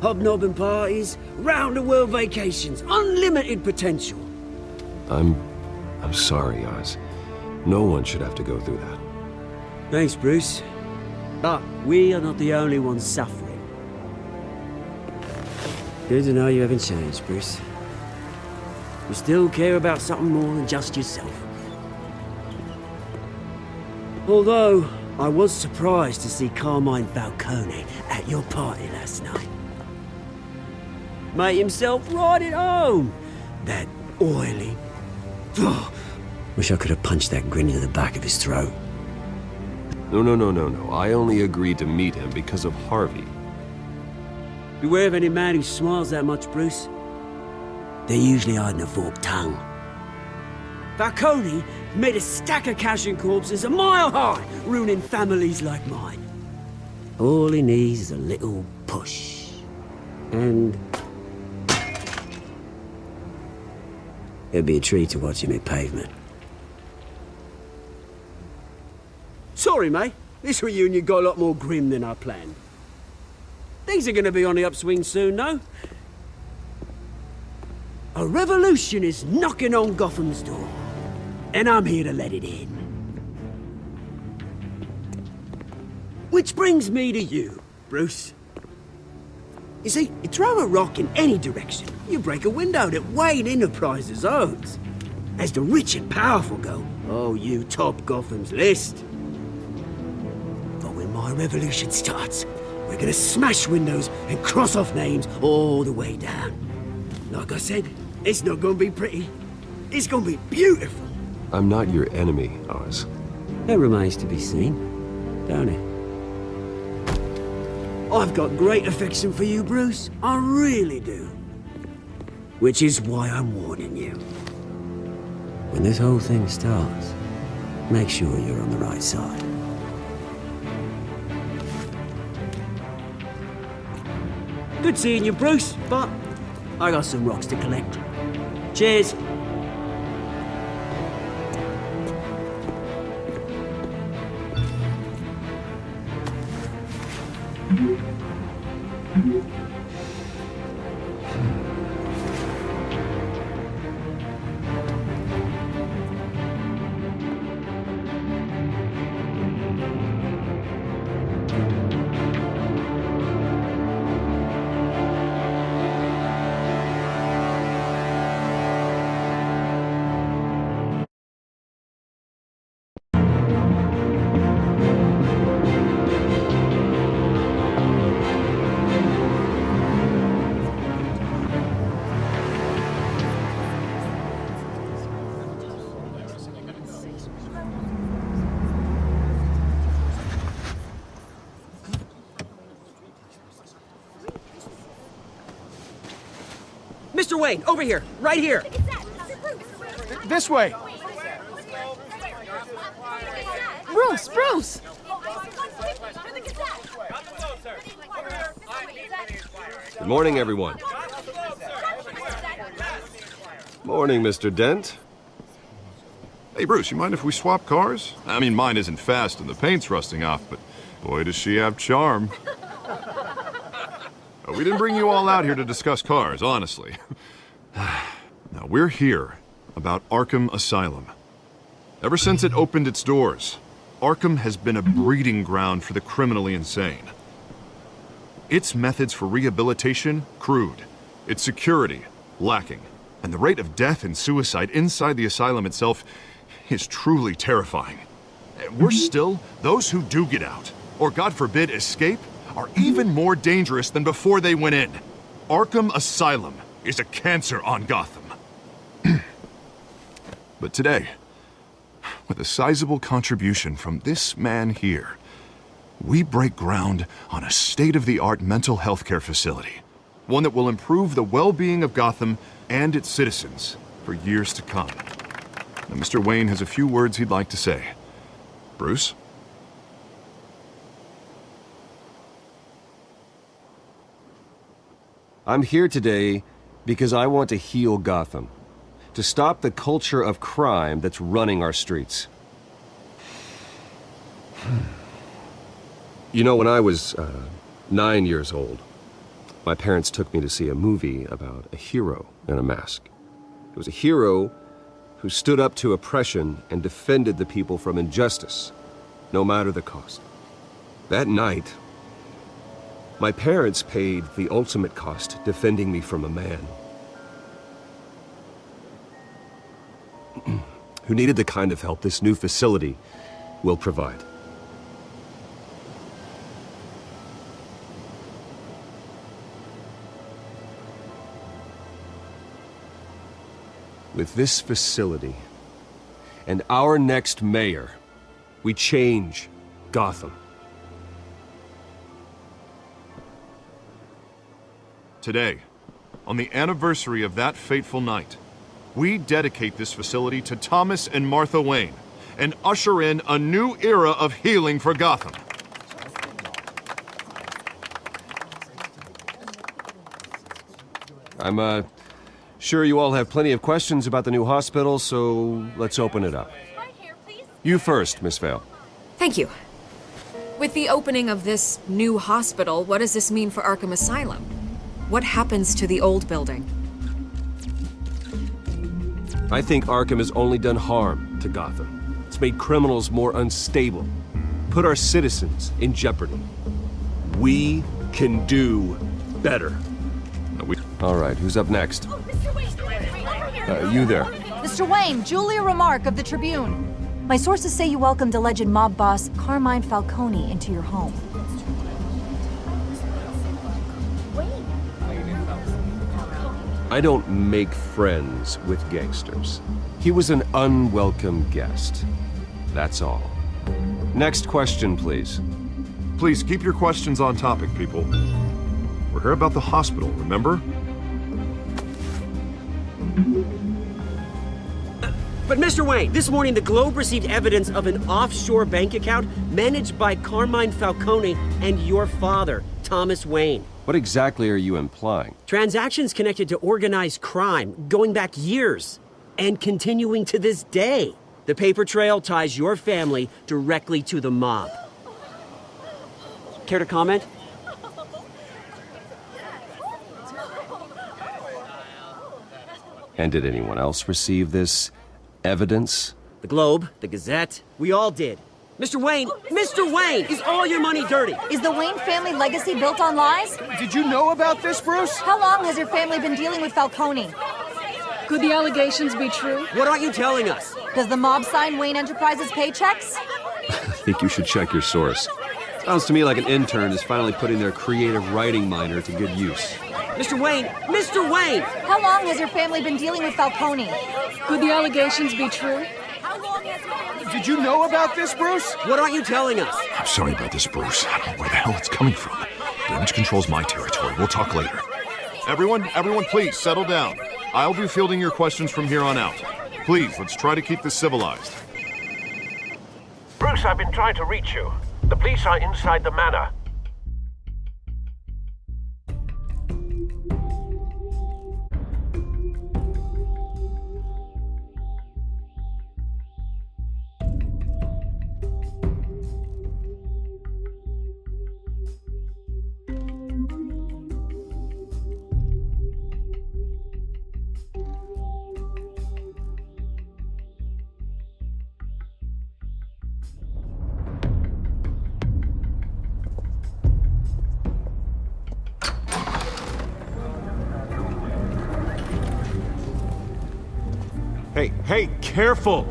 Hobnobbing parties, round-the-world vacations, unlimited potential. I'm sorry, Oz. No one should have to go through that. Thanks, Bruce. But we are not the only ones suffering. Good to know you haven't changed, Bruce. You still care about something more than just yourself. Although, I was surprised to see Carmine Falcone at your party last night. Made himself right at home. That oily... Wish I could have punched that grin into the back of his throat. No. I only agreed to meet him because of Harvey. Beware of any man who smiles that much, Bruce. They're usually hiding a forked tongue. Falcone made a stack of cash and corpses a mile high, ruining families like mine. All he needs is a little push. And... it'd be a treat to watch him hit pavement. Sorry, mate. This reunion got a lot more grim than I planned. Things are gonna be on the upswing soon, though. A revolution is knocking on Gotham's door. And I'm here to let it in. Which brings me to you, Bruce. You see, you throw a rock in any direction, you break a window that Wayne Enterprises owns. As the rich and powerful go, oh, you top Gotham's list. But when my revolution starts, we're gonna smash windows and cross off names all the way down. Like I said, it's not gonna be pretty. It's gonna be beautiful. I'm not your enemy, Oz. That remains to be seen, don't it? I've got great affection for you, Bruce. I really do. Which is why I'm warning you. When this whole thing starts, make sure you're on the right side. Good seeing you, Bruce, but I got some rocks to collect. Cheers. Mr. Wayne, over here, right here. This way. Bruce! Good morning, everyone. Morning, Mr. Dent. Hey, Bruce, you mind if we swap cars? I mean, mine isn't fast and the paint's rusting off, but boy, does she have charm. We didn't bring you all out here to discuss cars, honestly. Now, we're here about Arkham Asylum. Ever since it opened its doors, Arkham has been a breeding ground for the criminally insane. Its methods for rehabilitation, crude. Its security, lacking. And the rate of death and suicide inside the asylum itself is truly terrifying. Worse still, those who do get out, or God forbid, escape, are even more dangerous than before they went in. Arkham Asylum is a cancer on Gotham. But today, with a sizable contribution from this man here, we break ground on a state-of-the-art mental health care facility. One that will improve the well-being of Gotham and its citizens for years to come. Now, Mr. Wayne has a few words he'd like to say. Bruce? I'm here today because I want to heal Gotham. To stop the culture of crime that's running our streets. You know, when I was 9 years old, my parents took me to see a movie about a hero in a mask. It was a hero who stood up to oppression and defended the people from injustice, no matter the cost. That night, my parents paid the ultimate cost defending me from a man. who needed the kind of help this new facility will provide. With this facility and our next mayor, we change Gotham. Today, on the anniversary of that fateful night, we dedicate this facility to Thomas and Martha Wayne and usher in a new era of healing for Gotham. I'm sure you all have plenty of questions about the new hospital, so let's open it up. You first, Miss Vale. Thank you. With the opening of this new hospital, what does this mean for Arkham Asylum? What happens to the old building? I think Arkham has only done harm to Gotham. It's made criminals more unstable, put our citizens in jeopardy. We can do better. All right, who's up next? You there. Mr. Wayne, Julia Remark of the Tribune. My sources say you welcomed alleged mob boss Carmine Falcone into your home. I don't make friends with gangsters. He was an unwelcome guest. That's all. Next question, please. Please keep your questions on topic, people. We're here about the hospital, remember? But Mr. Wayne, this morning the Globe received evidence of an offshore bank account managed by Carmine Falcone and your father, Thomas Wayne. What exactly are you implying? Transactions connected to organized crime, going back years, and continuing to this day. The paper trail ties your family directly to the mob. Care to comment? And did anyone else receive this evidence? The Globe, the Gazette, we all did. Mr. Wayne, is all your money dirty? Is the Wayne family legacy built on lies? Did you know about this, Bruce? How long has your family been dealing with Falcone? Could the allegations be true? What aren't you telling us? Does the mob sign Wayne Enterprises paychecks? I think you should check your source. Sounds to me like an intern is finally putting their creative writing minor to good use. Mr. Wayne! How long has your family been dealing with Falcone? Could the allegations be true? Did you know about this, Bruce? What aren't you telling us? I'm sorry about this, Bruce. I don't know where the hell it's coming from. Damage control's my territory. We'll talk later. Everyone, please, settle down. I'll be fielding your questions from here on out. Please, let's try to keep this civilized. Bruce, I've been trying to reach you. The police are inside the Manor. Hey, careful!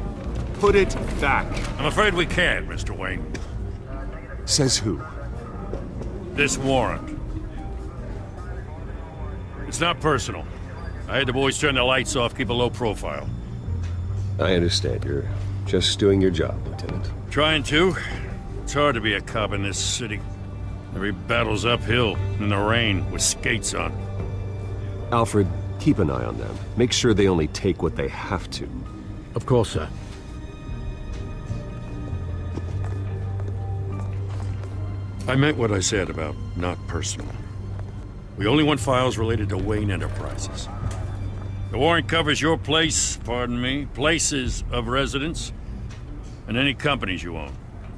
Put it back. I'm afraid we can't, Mr. Wayne. Says who? This warrant. It's not personal. I had the boys turn the lights off, keep a low profile. I understand. You're just doing your job, Lieutenant. Trying to. It's hard to be a cop in this city. Every battle's uphill, in the rain, with skates on. Alfred, keep an eye on them. Make sure they only take what they have to. Of course, sir. I meant what I said about not personal. We only want files related to Wayne Enterprises. The warrant covers your place, pardon me, places of residence, and any companies you own.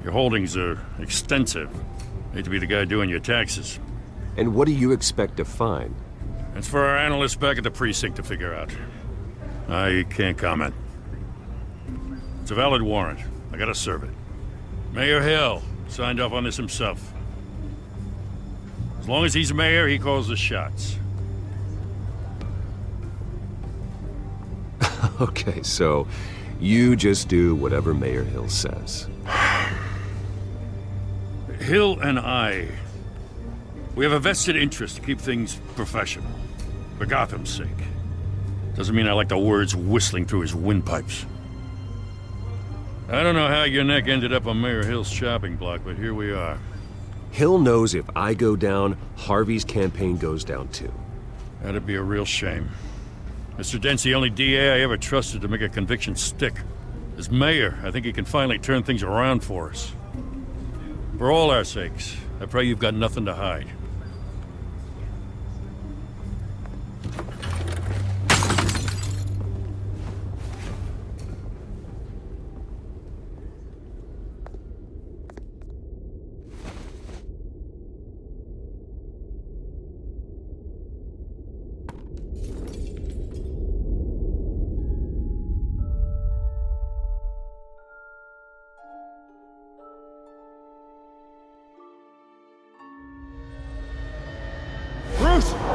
Your holdings are extensive. Hate to be the guy doing your taxes. And what do you expect to find? That's for our analysts back at the precinct to figure out. I can't comment. It's a valid warrant. I gotta serve it. Mayor Hill signed off on this himself. As long as he's mayor, he calls the shots. Okay, so You just do whatever Mayor Hill says. Hill and I, we have a vested interest to keep things professional. For Gotham's sake. Doesn't mean I like the words whistling through his windpipes. I don't know how your neck ended up on Mayor Hill's chopping block, but here we are. Hill knows if I go down, Harvey's campaign goes down too. That'd be a real shame. Mr. Dent's the only DA I ever trusted to make a conviction stick. As mayor, I think he can finally turn things around for us. For all our sakes, I pray you've got nothing to hide.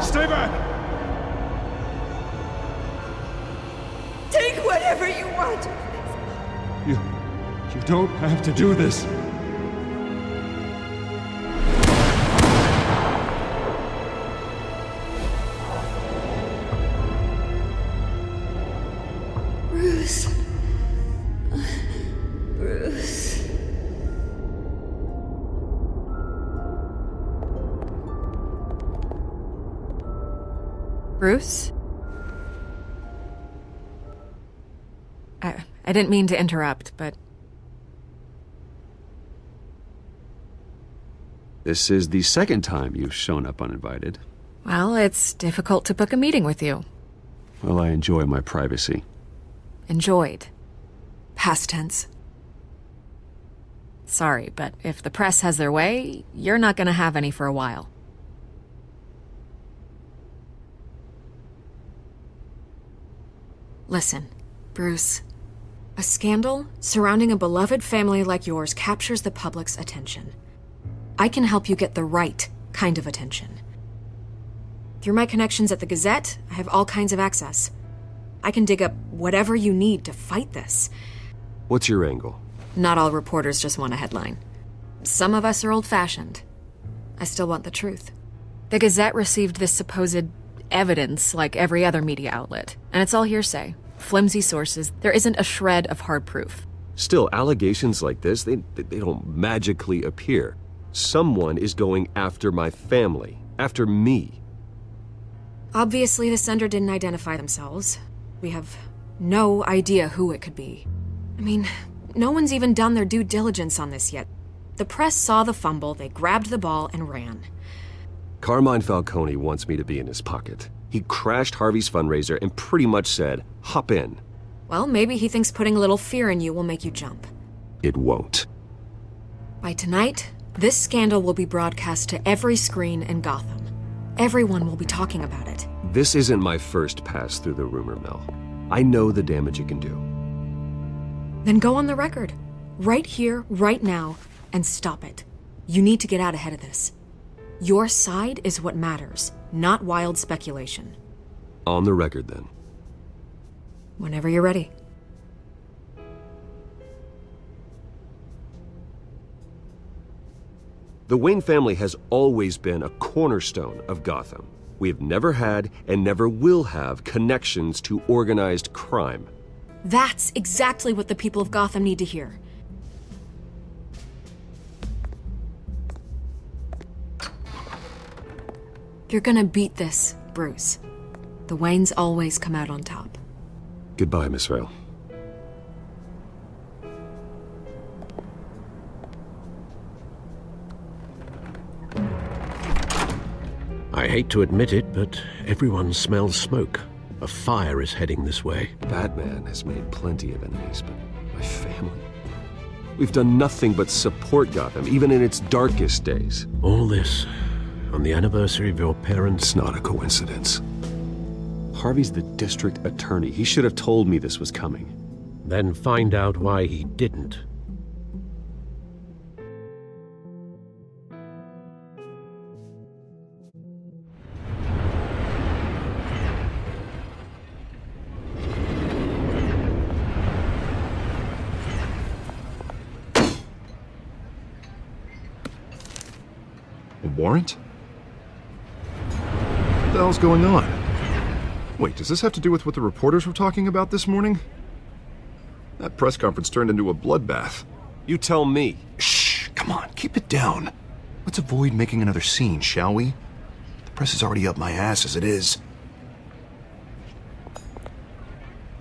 Stay back! Take whatever you want. You don't have to do this. Bruce. Bruce. Bruce? I didn't mean to interrupt, but... This is the second time you've shown up uninvited. Well, it's difficult to book a meeting with you. Well, I enjoy my privacy. Enjoyed. Past tense. Sorry, but if the press has their way, you're not gonna have any for a while. Listen, Bruce. A scandal surrounding a beloved family like yours captures the public's attention. I can help you get the right kind of attention. Through my connections at the Gazette, I have all kinds of access. I can dig up whatever you need to fight this. What's your angle? Not all reporters just want a headline. Some of us are old-fashioned. I still want the truth. The Gazette received this supposed evidence like every other media outlet, and it's all hearsay. Flimsy sources. There isn't a shred of hard proof. Still, allegations like this, they don't magically appear. Someone is going after my family, after me. Obviously, the sender didn't identify themselves. We have no idea who it could be. I mean, no one's even done their due diligence on this yet. The press saw the fumble, they grabbed the ball and ran. Carmine Falcone wants me to be in his pocket. He crashed Harvey's fundraiser and pretty much said, hop in. Well, maybe he thinks putting a little fear in you will make you jump. It won't. By tonight, this scandal will be broadcast to every screen in Gotham. Everyone will be talking about it. This isn't my first pass through the rumor mill. I know the damage it can do. Then go on the record. Right here, right now, and stop it. You need to get out ahead of this. Your side is what matters, not wild speculation. On the record, then. Whenever you're ready. The Wayne family has always been a cornerstone of Gotham. We have never had and never will have connections to organized crime. That's exactly what the people of Gotham need to hear. You're gonna beat this, Bruce. The Waynes always come out on top. Goodbye, Miss Vale. I hate to admit it, but everyone smells smoke. A fire is heading this way. Batman has made plenty of enemies, but my family? We've done nothing but support Gotham, even in its darkest days. All this on the anniversary of your parents'... It's not a coincidence. Harvey's the district attorney. He should have told me this was coming. Then find out why he didn't. warrant? What the hell's going on? Wait, does this have to do with what the reporters were talking about this morning? That press conference turned into a bloodbath. You tell me. Shh, come on, keep it down. Let's avoid making another scene, shall we? The press is already up my ass as it is.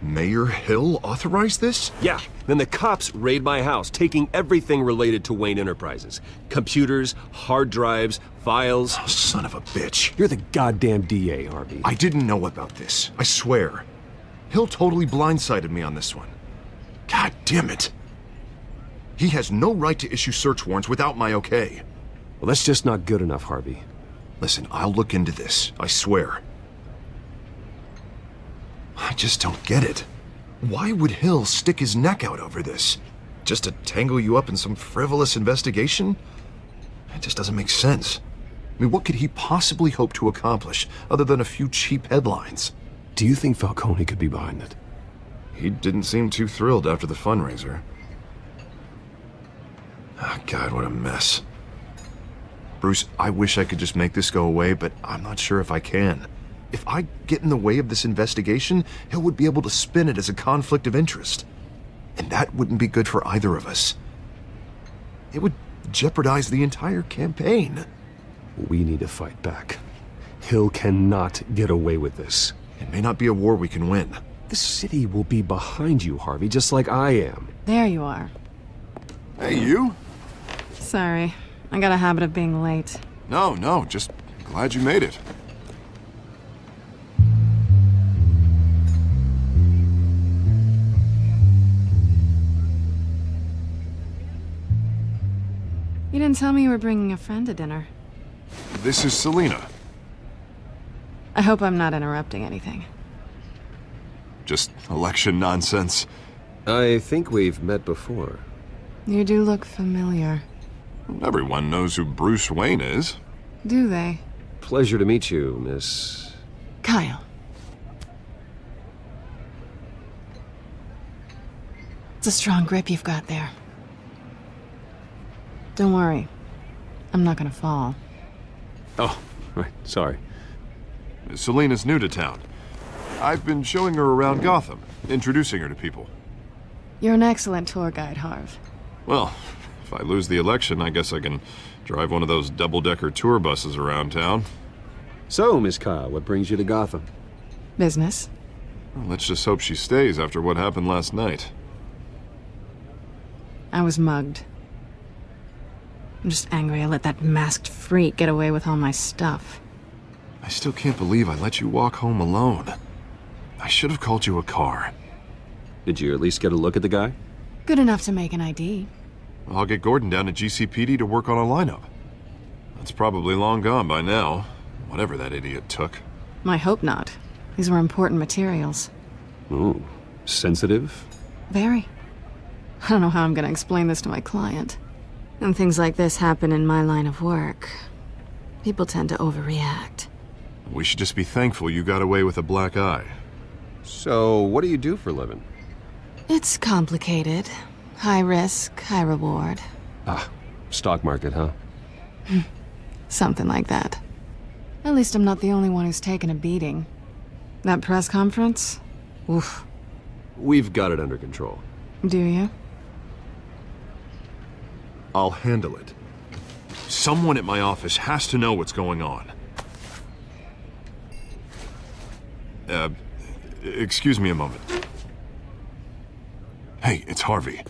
Mayor Hill authorized this? Yeah, then the cops raid my house, taking everything related to Wayne Enterprises. Computers, hard drives, files. Oh, son of a bitch. You're the goddamn DA, Harvey. I didn't know about this, I swear. Hill totally blindsided me on this one. God damn it. He has no right to issue search warrants without my okay. Well, that's just not good enough, Harvey. Listen, I'll look into this, I swear. I just don't get it. Why would Hill stick his neck out over this? Just to tangle you up in some frivolous investigation? It just doesn't make sense. I mean, what could he possibly hope to accomplish other than a few cheap headlines? Do you think Falcone could be behind it? He didn't seem too thrilled after the fundraiser. Oh, God, what a mess. Bruce, I wish I could just make this go away, but I'm not sure if I can. If I get in the way of this investigation, Hill would be able to spin it as a conflict of interest. And that wouldn't be good for either of us. It would jeopardize the entire campaign. We need to fight back. Hill cannot get away with this. It may not be a war we can win. The city will be behind you, Harvey, just like I am. There you are. Hey, you? Sorry. I got a habit of being late. No, just glad you made it. You didn't tell me you were bringing a friend to dinner. This is Selena. I hope I'm not interrupting anything. Just election nonsense. I think we've met before. You do look familiar. Everyone knows who Bruce Wayne is. Do they? Pleasure to meet you, Miss... Kyle. It's a strong grip you've got there. Don't worry. I'm not gonna fall. Oh, right. Sorry. Selena's new to town. I've been showing her around Gotham, introducing her to people. You're an excellent tour guide, Harv. Well, if I lose the election, I guess I can drive one of those double-decker tour buses around town. So, Miss Kyle, what brings you to Gotham? Business. Well, let's just hope she stays after what happened last night. I was mugged. I'm just angry I let that masked freak get away with all my stuff. I still can't believe I let you walk home alone. I should have called you a car. Did you at least get a look at the guy? Good enough to make an ID. I'll get Gordon down to GCPD to work on a lineup. That's probably long gone by now, whatever that idiot took. I hope not. These were important materials. Ooh, sensitive? Very. I don't know how I'm gonna explain this to my client. And things like this happen in my line of work. People tend to overreact. We should just be thankful you got away with a black eye. So, what do you do for a living? It's complicated. High risk, high reward. Ah, stock market, huh? Something like that. At least I'm not the only one who's taken a beating. That press conference? Oof. We've got it under control. Do you? I'll handle it. Someone at my office has to know what's going on. Excuse me a moment. Hey, it's Harvey.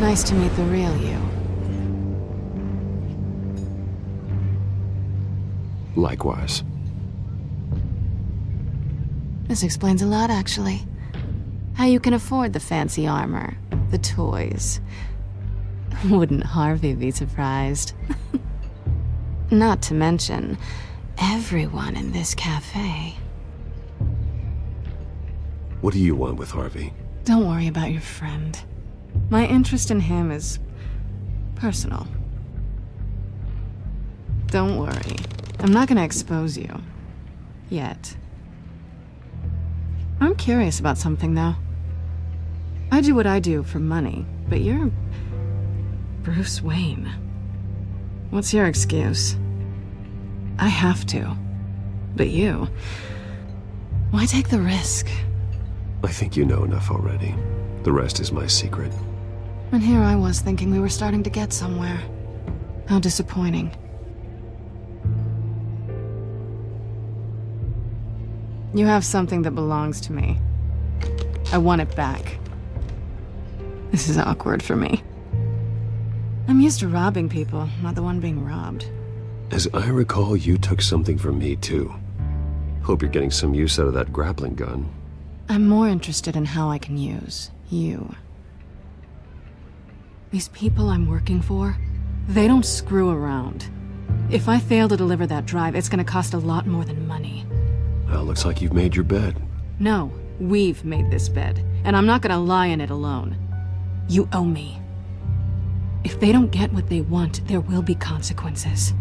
Nice to meet the real you. Likewise. This explains a lot, actually. How you can afford the fancy armor, the toys. Wouldn't Harvey be surprised? Not to mention, everyone in this cafe. What do you want with Harvey? Don't worry about your friend. My interest in him is personal. Don't worry. I'm not gonna expose you. Yet. I'm curious about something, though. I do what I do for money, but you're Bruce Wayne. What's your excuse? I have to. But you... why take the risk? I think you know enough already. The rest is my secret. And here I was thinking we were starting to get somewhere. How disappointing. You have something that belongs to me. I want it back. This is awkward for me. I'm used to robbing people, not the one being robbed. As I recall, you took something from me, too. Hope you're getting some use out of that grappling gun. I'm more interested in how I can use you. These people I'm working for, they don't screw around. If I fail to deliver that drive, it's gonna cost a lot more than money. Well, looks like you've made your bed. No, we've made this bed, and I'm not gonna lie in it alone. You owe me. If they don't get what they want, there will be consequences.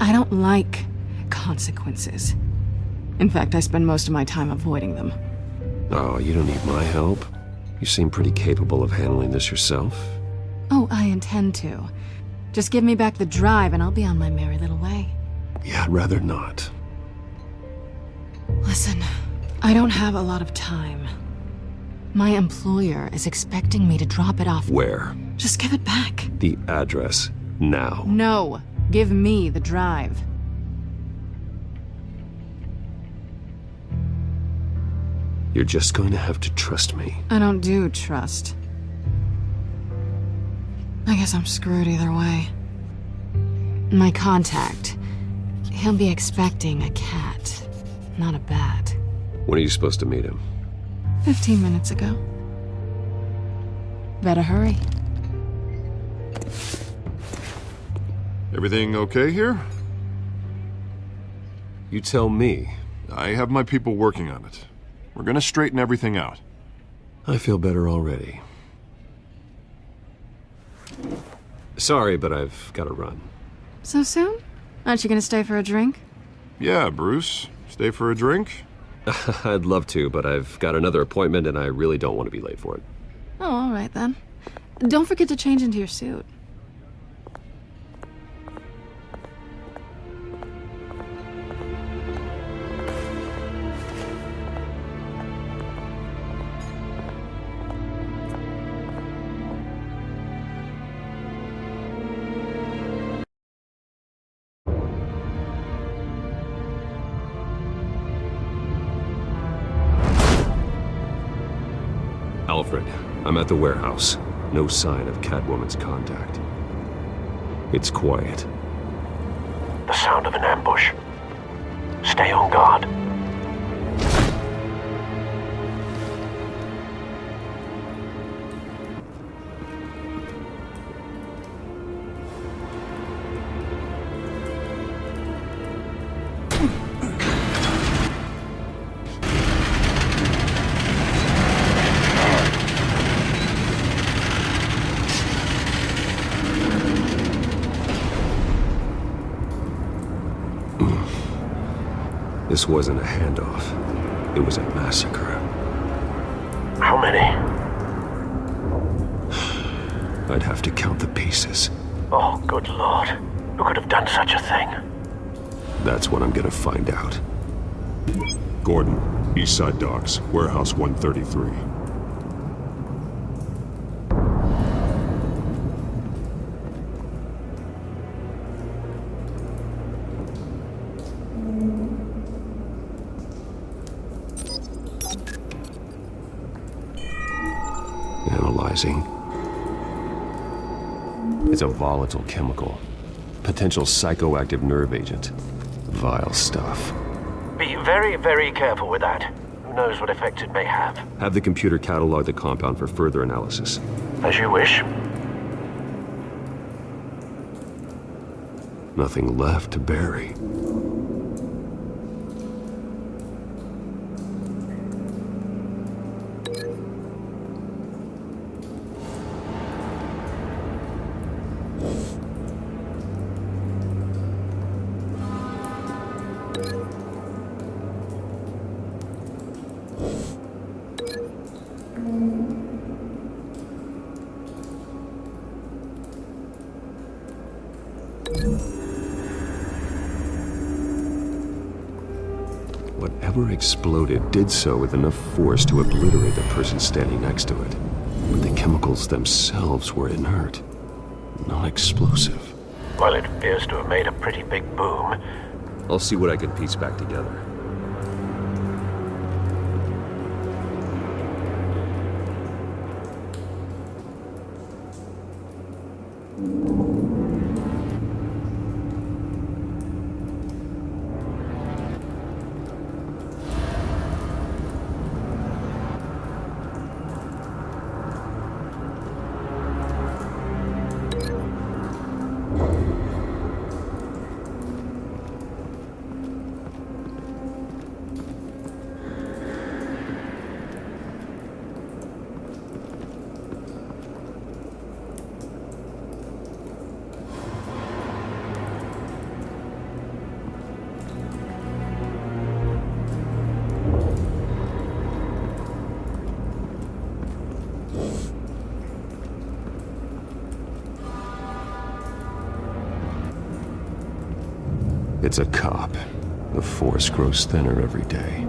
I don't like consequences. In fact, I spend most of my time avoiding them. Oh, you don't need my help. You seem pretty capable of handling this yourself. Oh, I intend to. Just give me back the drive and I'll be on my merry little way. Yeah, I'd rather not. Listen, I don't have a lot of time. My employer is expecting me to drop it off. Where? Just give it back. The address, now. No, give me the drive. You're just going to have to trust me. I don't do trust. I guess I'm screwed either way. My contact, he'll be expecting a cat, not a bat. When are you supposed to meet him? 15 minutes ago. Better hurry. Everything okay here? You tell me. I have my people working on it. We're gonna straighten everything out. I feel better already. Sorry, but I've got to run. So soon? Aren't you gonna stay for a drink? Yeah, Bruce. Stay for a drink? I'd love to, but I've got another appointment and I really don't want to be late for it. Oh, all right then. Don't forget to change into your suit. Alfred, I'm at the warehouse. No sign of Catwoman's contact. It's quiet. The sound of an ambush. Stay on guard. This wasn't a handoff. It was a massacre. How many? I'd have to count the pieces. Oh, good Lord. Who could have done such a thing? That's what I'm gonna find out. Gordon, Eastside Docks, Warehouse 133. Analyzing. It's a volatile chemical. Potential psychoactive nerve agent. Vile stuff. Be very, very careful with that. Who knows what effects it may have. Have the computer catalog the compound for further analysis. As you wish. Nothing left to bury. Whatever exploded did so with enough force to obliterate the person standing next to it. But the chemicals themselves were inert, not explosive. Well, it appears to have made a pretty big boom. I'll see what I can piece back together. It's a cop. The force grows thinner every day.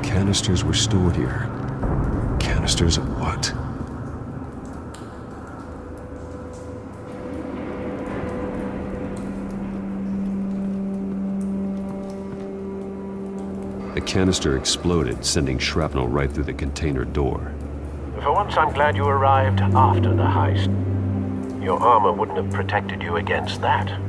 Canisters were stored here. Canisters of what? The canister exploded, sending shrapnel right through the container door. For once, I'm glad you arrived after the heist. Your armor wouldn't have protected you against that.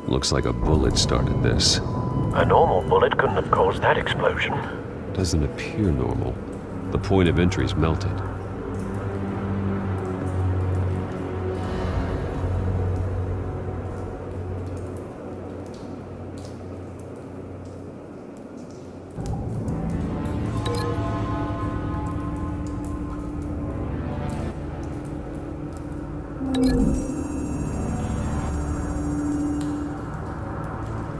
Looks like a bullet started this. A normal bullet couldn't have caused that explosion. Doesn't appear normal. The point of entry's melted.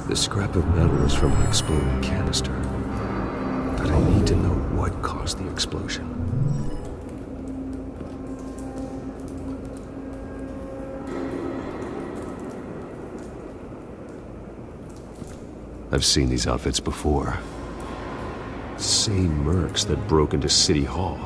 The scrap of metal is from an exploding canister. But I need to know what caused the explosion. I've seen these outfits before. Same mercs that broke into City Hall.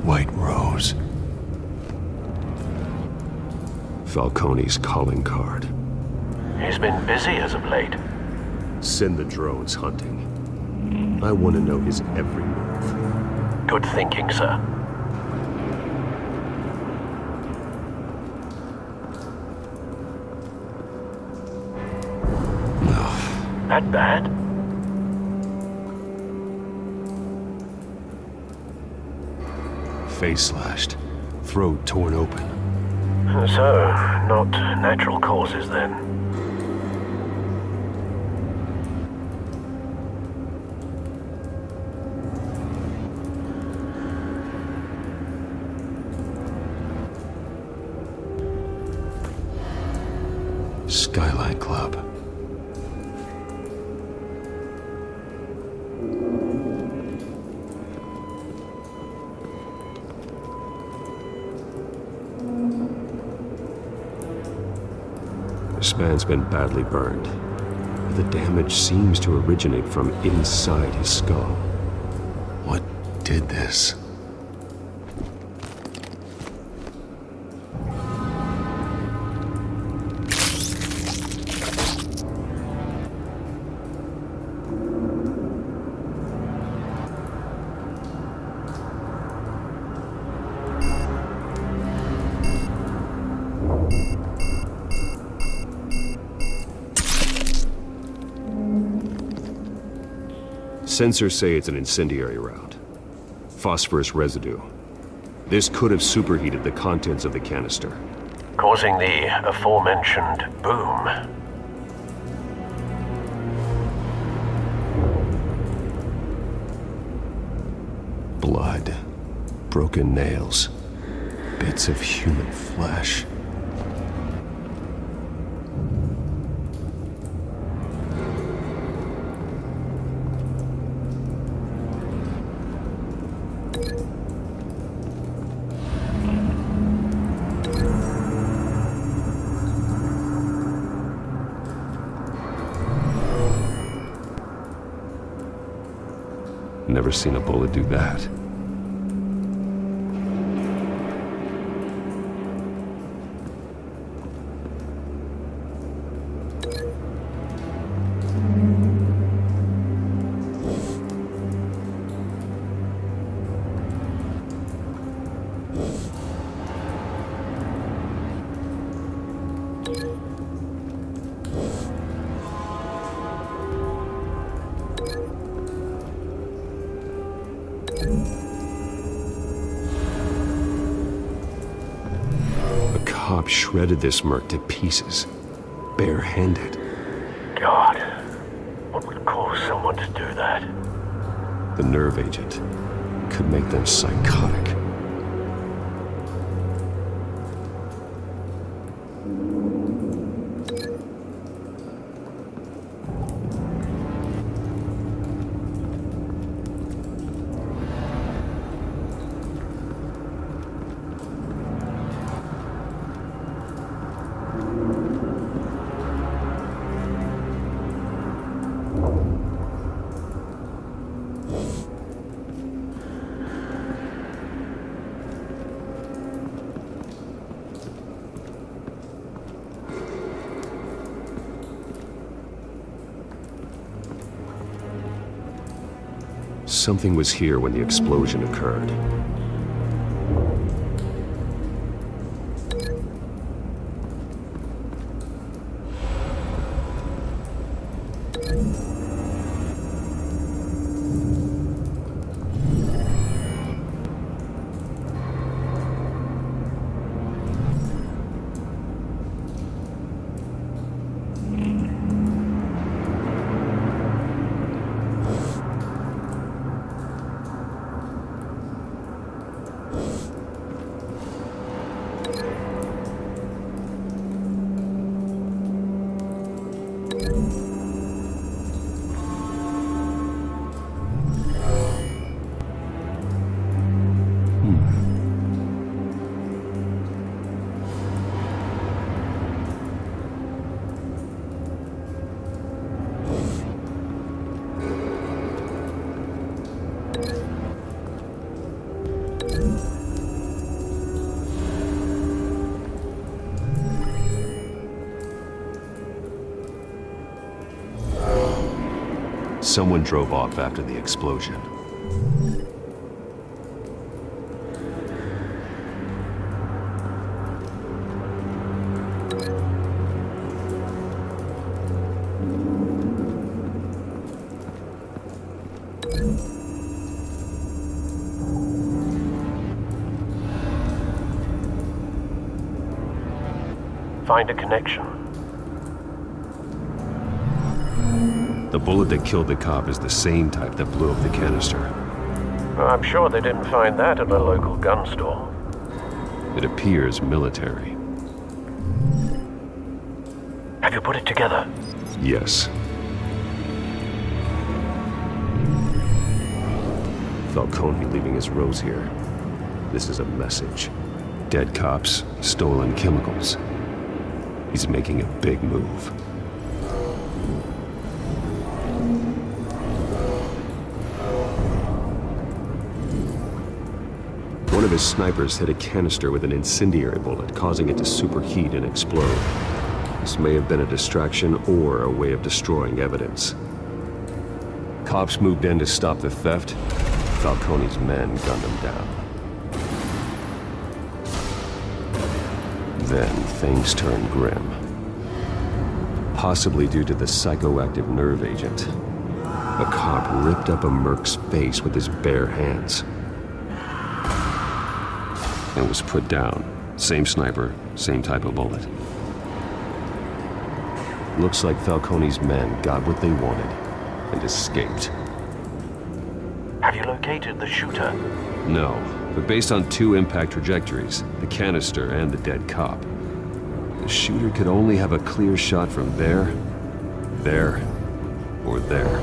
White Rose. Falcone's calling card. He's been busy as of late. Send the drones hunting. I want to know his every move. Good thinking, sir. No. That bad? Face slashed. Throat torn open. So, not natural causes then. Skyline Club. This man's been badly burned. The damage seems to originate from inside his skull. What did this? Sensors say it's an incendiary round. phosphorus residue. This could have superheated the contents of the canister, causing the aforementioned boom. Blood, broken nails, bits of human flesh. Never seen a bullet do that. Shredded this merc to pieces, barehanded. God, what would cause someone to do that? The nerve agent could make them psychotic. Something was here when the explosion occurred. Someone drove off after the explosion. Find a connection. The bullet that killed the cop is the same type that blew up the canister. I'm sure they didn't find that at a local gun store. It appears military. Have you put it together? Yes. Falcone leaving his rose here. This is a message. Dead cops, stolen chemicals. He's making a big move. One of his snipers hit a canister with an incendiary bullet, causing it to superheat and explode. This may have been a distraction or a way of destroying evidence. Cops moved in to stop the theft. Falcone's men gunned him down. Then things turned grim. Possibly due to the psychoactive nerve agent. A cop ripped up a merc's face with his bare hands. and was put down. Same sniper, same type of bullet. Looks like Falcone's men got what they wanted and escaped. Have you located the shooter? No, but based on 2 impact trajectories, the canister and the dead cop, the shooter could only have a clear shot from there, or there,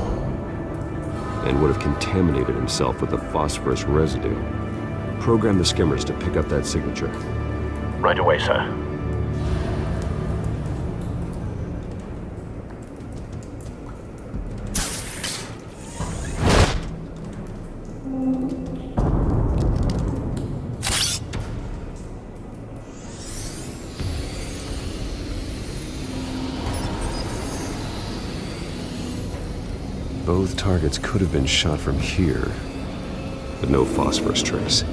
and would have contaminated himself with the phosphorus residue. Program the skimmers to pick up that signature. Right away, sir. Both targets could have been shot from here, but no phosphorus trace.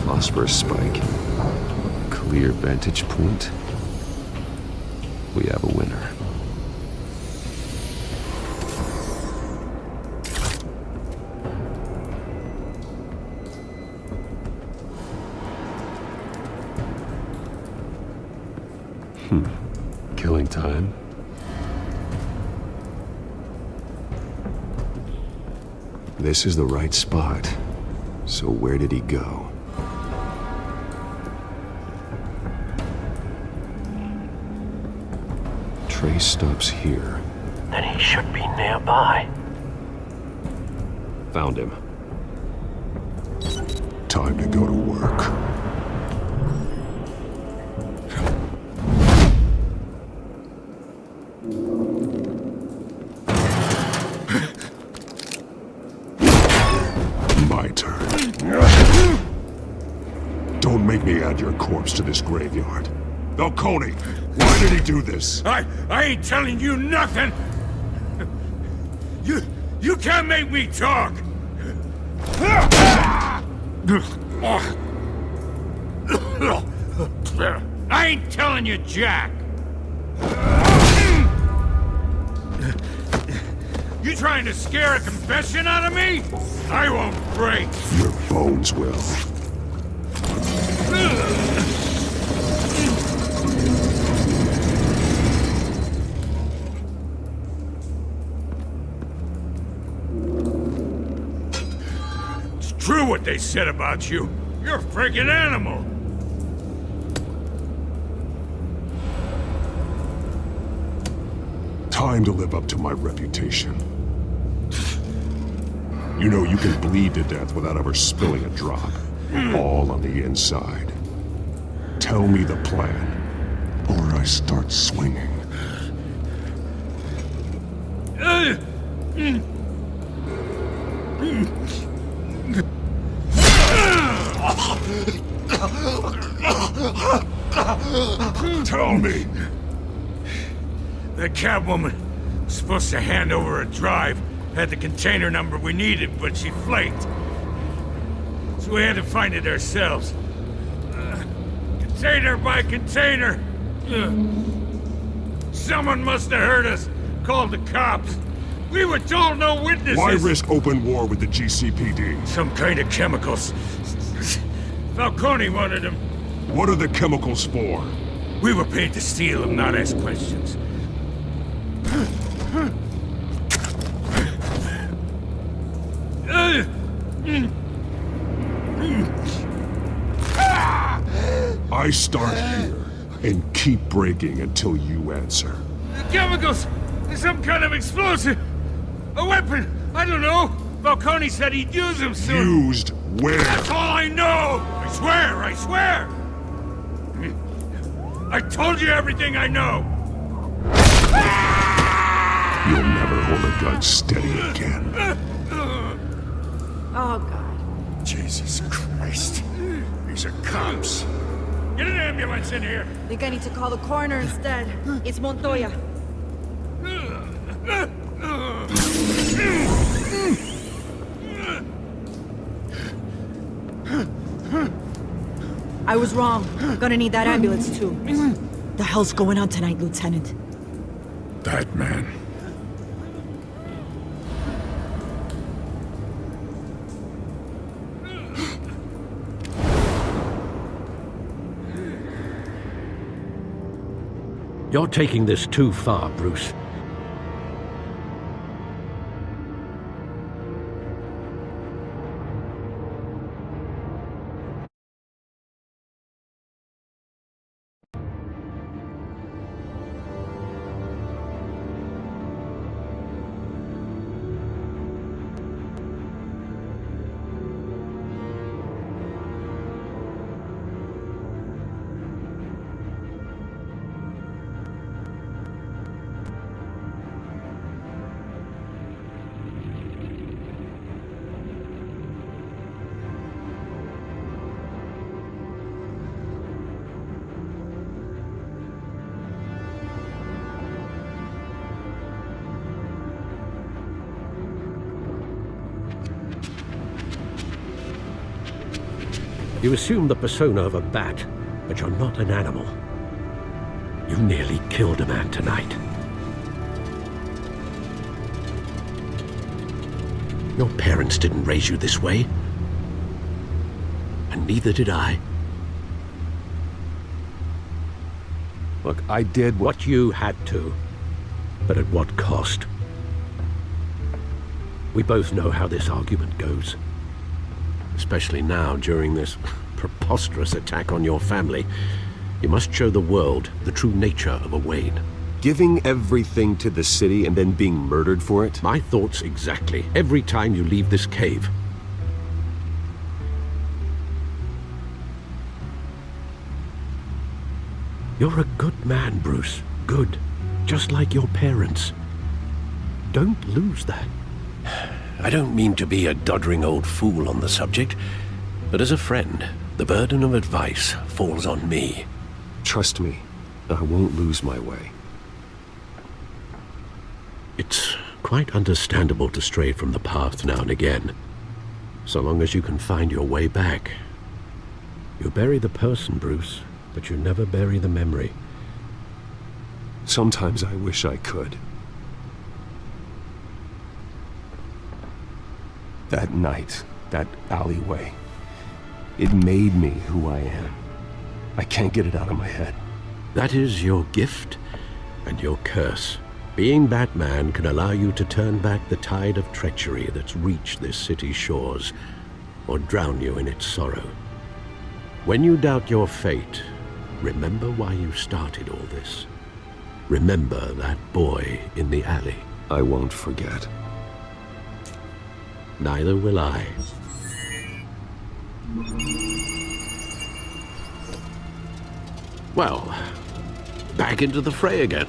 Phosphorus spike. Clear vantage point. We have a winner. Killing time. This is the right spot. So where did he go? Trace stops here. Then he should be nearby. Found him. Time to go to work. My turn. Don't make me add your corpse to this graveyard. Falcone, why did he do this? I ain't telling you nothing! You can't make me talk! I ain't telling you jack! You trying to scare a confession out of me? I won't break! Your bones will. True what they said about you. You're a freaking animal. Time to live up to my reputation. You know you can bleed to death without ever spilling a drop. All on the inside. Tell me the plan, or I start swinging. Tell me! The Catwoman was supposed to hand over a drive, had the container number we needed, but she flaked. So we had to find it ourselves. Container by container. Someone must have heard us, called the cops. We were told no witnesses. Why risk open war with the GCPD? Some kind of chemicals. Falcone wanted them. What are the chemicals for? We were paid to steal them, not ask questions. I start here and keep breaking until you answer. The chemicals! Some kind of explosive! A weapon! I don't know! Falcone said he'd use them soon! Used where? That's all I know! I swear! I swear! I told you everything I know! You'll never hold a gun steady again. Oh, God. Jesus Christ. These are cops. Get an ambulance in here! Think I need to call the coroner instead. It's Montoya. I was wrong. Gonna need that ambulance too. The hell's going on tonight, Lieutenant? That man. You're taking this too far, Bruce. You assume the persona of a bat, but you're not an animal. You nearly killed a man tonight. Your parents didn't raise you this way. And neither did I. Look, I did what you had to, but at what cost? We both know how this argument goes. Especially now, during this preposterous attack on your family. You must show the world the true nature of a Wayne. Giving everything to the city and then being murdered for it? My thoughts exactly. Every time you leave this cave. You're a good man, Bruce. Good. Just like your parents. Don't lose that. I don't mean to be a doddering old fool on the subject, but as a friend, the burden of advice falls on me. Trust me, I won't lose my way. It's quite understandable to stray from the path now and again, so long as you can find your way back. You bury the person, Bruce, but you never bury the memory. Sometimes I wish I could. That night, that alleyway, it made me who I am. I can't get it out of my head. That is your gift and your curse. Being Batman can allow you to turn back the tide of treachery that's reached this city's shores, or drown you in its sorrow. When you doubt your fate, remember why you started all this. Remember that boy in the alley. I won't forget. Neither will I. Well, back into the fray again.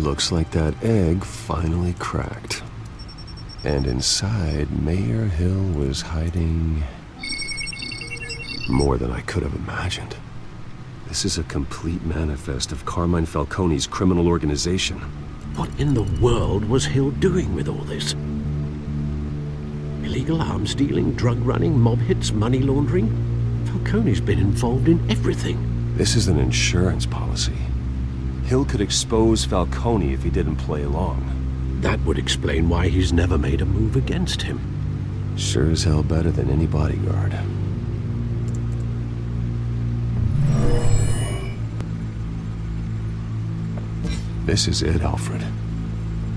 Looks like that egg finally cracked. And inside, Mayor Hill was hiding more than I could have imagined. This is a complete manifest of Carmine Falcone's criminal organization. What in the world was Hill doing with all this? Illegal arms dealing, drug running, mob hits, money laundering? Falcone's been involved in everything. This is an insurance policy. Hill could expose Falcone if he didn't play along. That would explain why he's never made a move against him. Sure as hell better than any bodyguard. This is it, Alfred.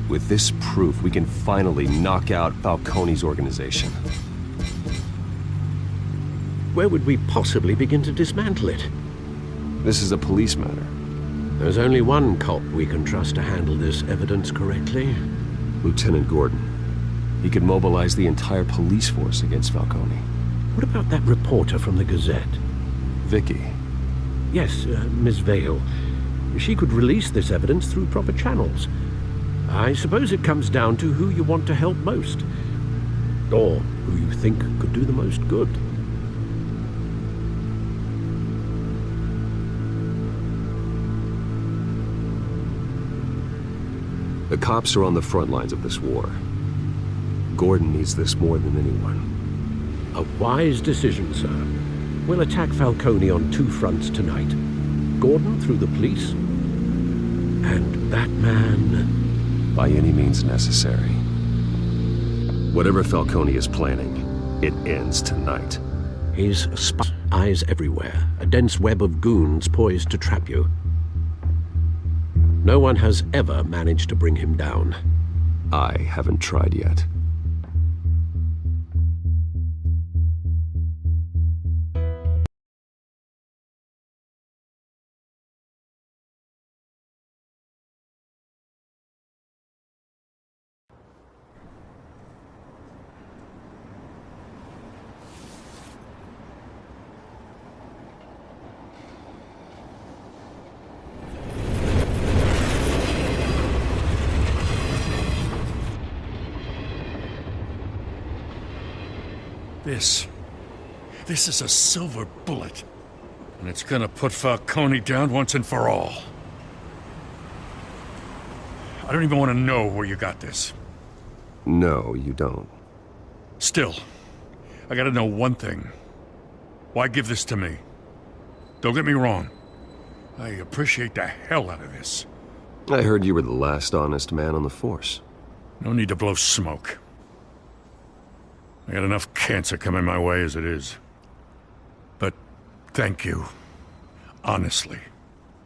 With this proof, we can finally knock out Falcone's organization. Where would we possibly begin to dismantle it? This is a police matter. There's only one cop we can trust to handle this evidence correctly. Lieutenant Gordon. He could mobilize the entire police force against Falcone. What about that reporter from the Gazette? Vicky. Yes, Miss Vale. She could release this evidence through proper channels. I suppose it comes down to who you want to help most. Or who you think could do the most good. The cops are on the front lines of this war. Gordon needs this more than anyone. A wise decision, sir. We'll attack Falcone on two fronts tonight. Gordon through the police, and Batman... by any means necessary. Whatever Falcone is planning, it ends tonight. His eyes everywhere, a dense web of goons poised to trap you. No one has ever managed to bring him down. I haven't tried yet. This is a silver bullet. And it's gonna put Falcone down once and for all. I don't even want to know where you got this. No, you don't. Still, I gotta know one thing. Why give this to me? Don't get me wrong. I appreciate the hell out of this. I heard you were the last honest man on the force. No need to blow smoke. I got enough cancer coming my way as it is. But thank you. Honestly.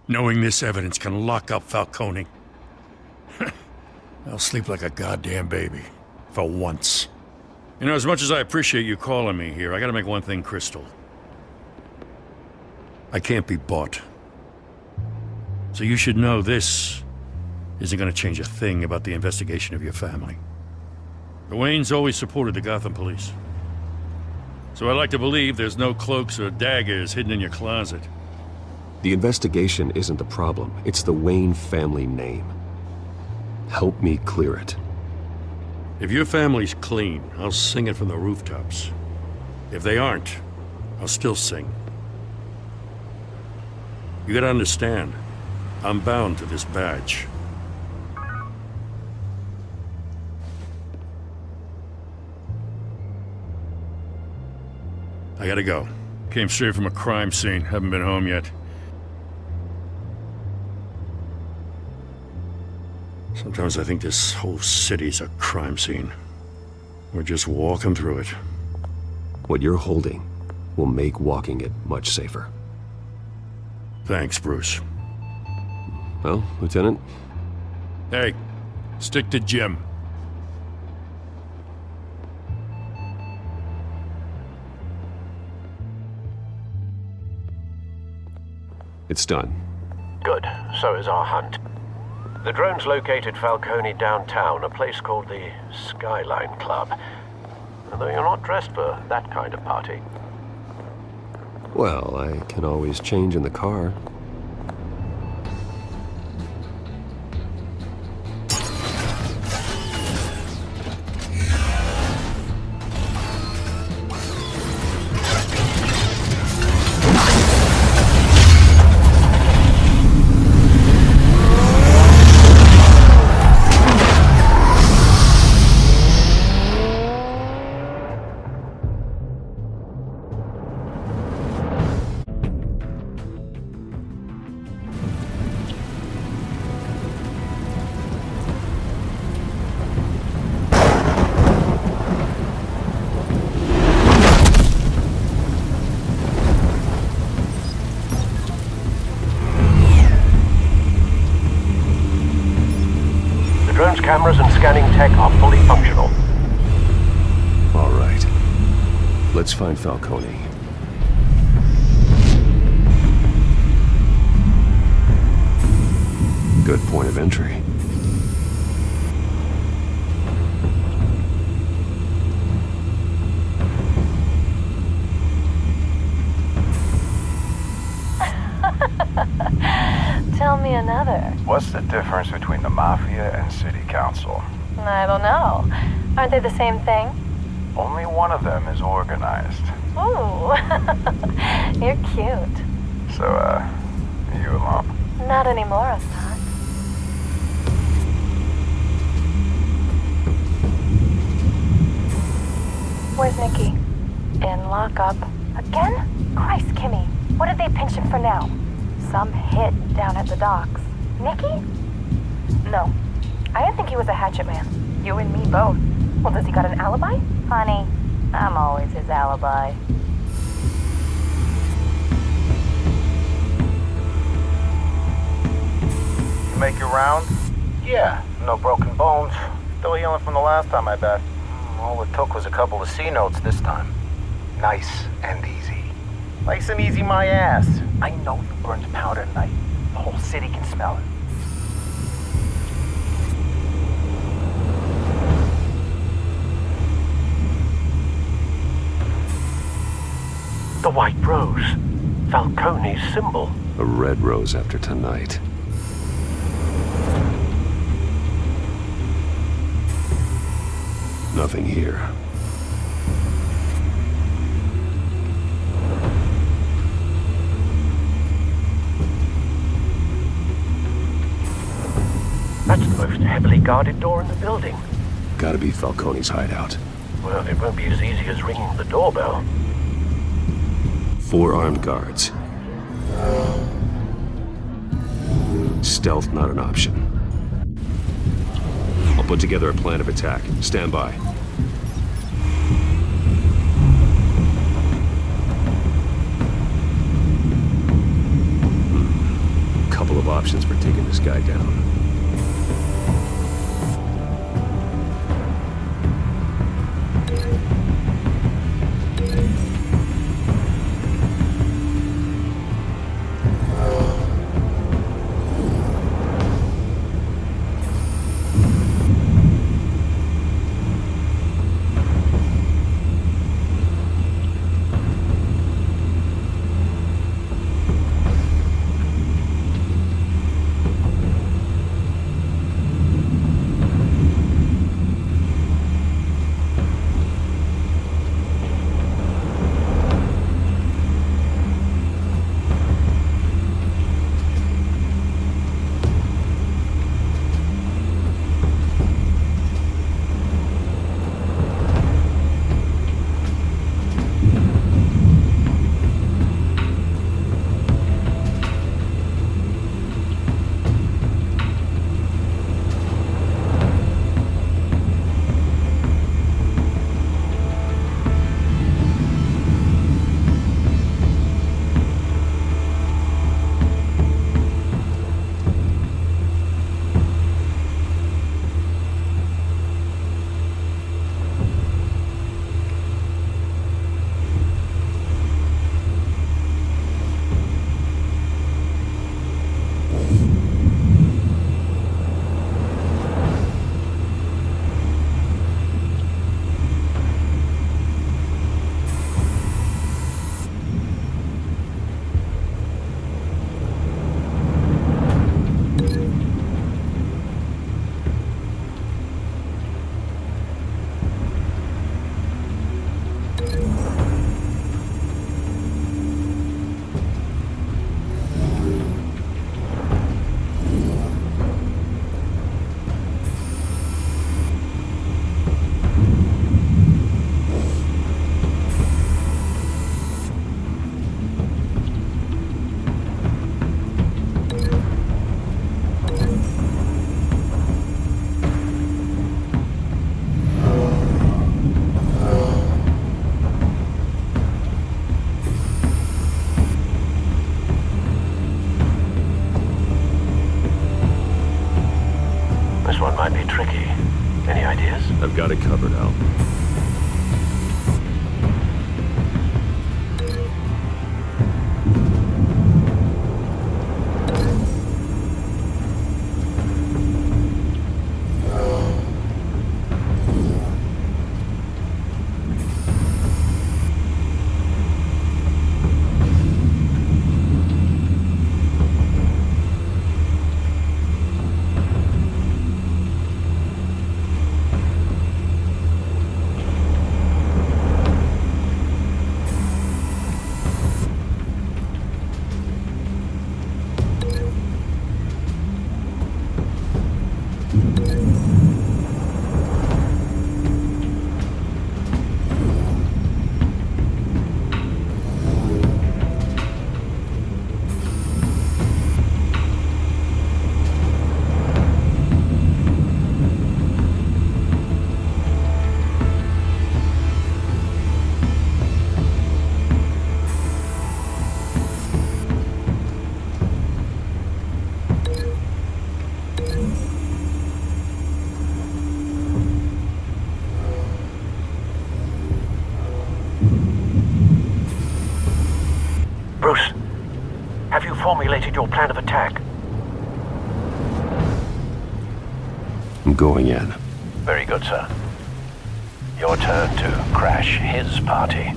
Knowing this evidence can lock up Falcone. I'll sleep like a goddamn baby. For once. You know, as much as I appreciate you calling me here, I gotta make one thing crystal. I can't be bought. So you should know this isn't gonna change a thing about the investigation of your family. The Waynes always supported the Gotham police. So I like to believe there's no cloaks or daggers hidden in your closet. The investigation isn't the problem. It's the Wayne family name. Help me clear it. If your family's clean, I'll sing it from the rooftops. If they aren't, I'll still sing. You gotta understand, I'm bound to this badge. I gotta go. Came straight from a crime scene. Haven't been home yet. Sometimes I think this whole city's a crime scene. We're just walking through it. What you're holding will make walking it much safer. Thanks, Bruce. Well, Lieutenant? Hey, stick to Jim. It's done. Good. So is our hunt. The drones located Falcone downtown, a place called the Skyline Club. Although you're not dressed for that kind of party. Well, I can always change in the car. drone's cameras and scanning tech are fully functional. All right. Let's find Falcone. Good point of entry. Tell me another. What's the difference between the Mafia and City Council? I don't know. Aren't they the same thing? Only one of them is organized. Ooh. You're cute. So, you alone? Not anymore, I'm not. Where's Nicky? In lockup. Again? Christ, Kimmy. What did they pinch him for now? Some hit down at the docks. Nicky? No. I didn't think he was a hatchet man. You and me both. Well, does he got an alibi? Honey, I'm always his alibi. You make your round? Yeah, no broken bones. Still healing from the last time, I bet. All it took was a couple of C notes this time. Nice and easy. Nice and easy, my ass. I know you burned powder tonight. The whole city can smell it. The white rose. Falcone's symbol. A red rose after tonight. Nothing here. That's the most heavily guarded door in the building. Gotta be Falcone's hideout. Well, it won't be as easy as ringing the doorbell. 4 armed guards. Stealth not an option. I'll put together a plan of attack. Stand by. Couple of options for taking this guy down. one might be tricky. Any ideas? I've got it covered, Al. Bruce, have you formulated your plan of attack? I'm going in. Very good, sir. Your turn to crash his party.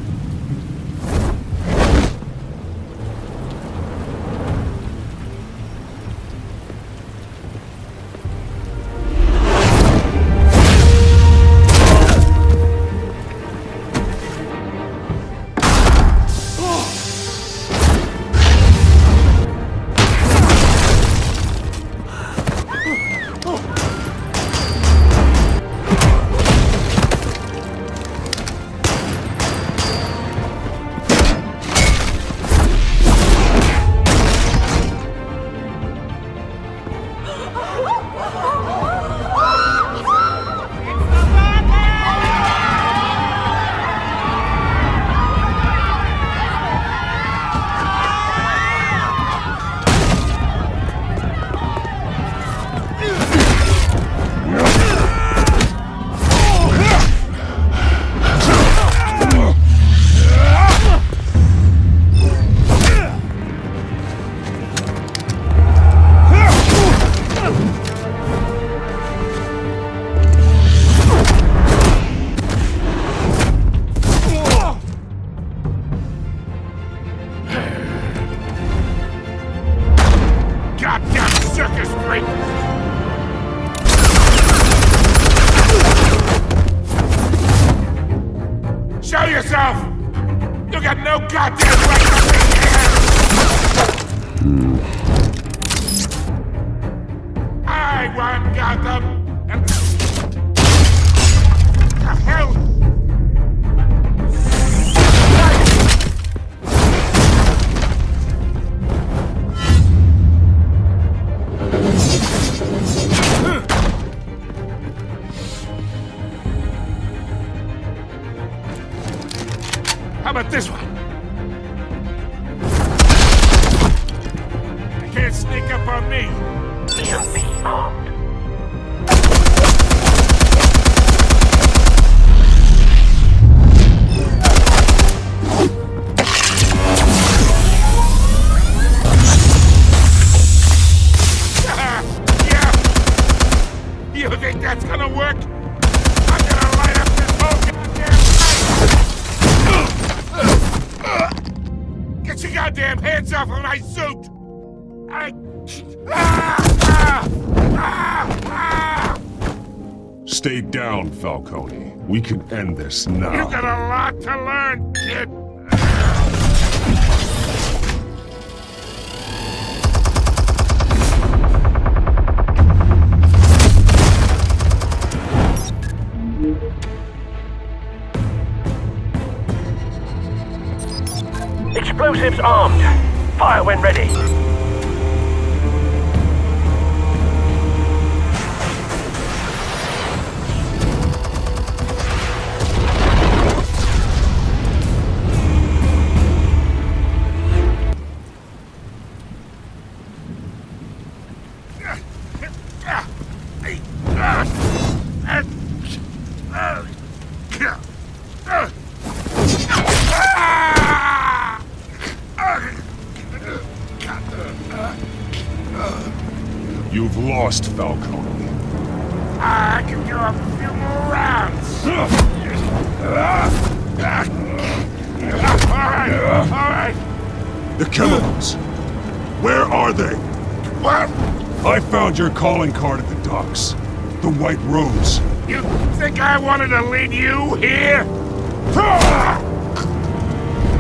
How about this one? You can't sneak up on me. You'll be armed. Yeah. You think that's gonna work? I'm gonna light up this whole goddamn place! Get your goddamn hands off of my suit! Stay down, Falcone. We can end this now. You got a lot to learn, kid! Explosives armed. Fire when ready. lost, Falcone. I can do a few more rounds. All right. The chemicals. Where are they? What? I found your calling card at the docks. The White Rose. You think I wanted to lead you here?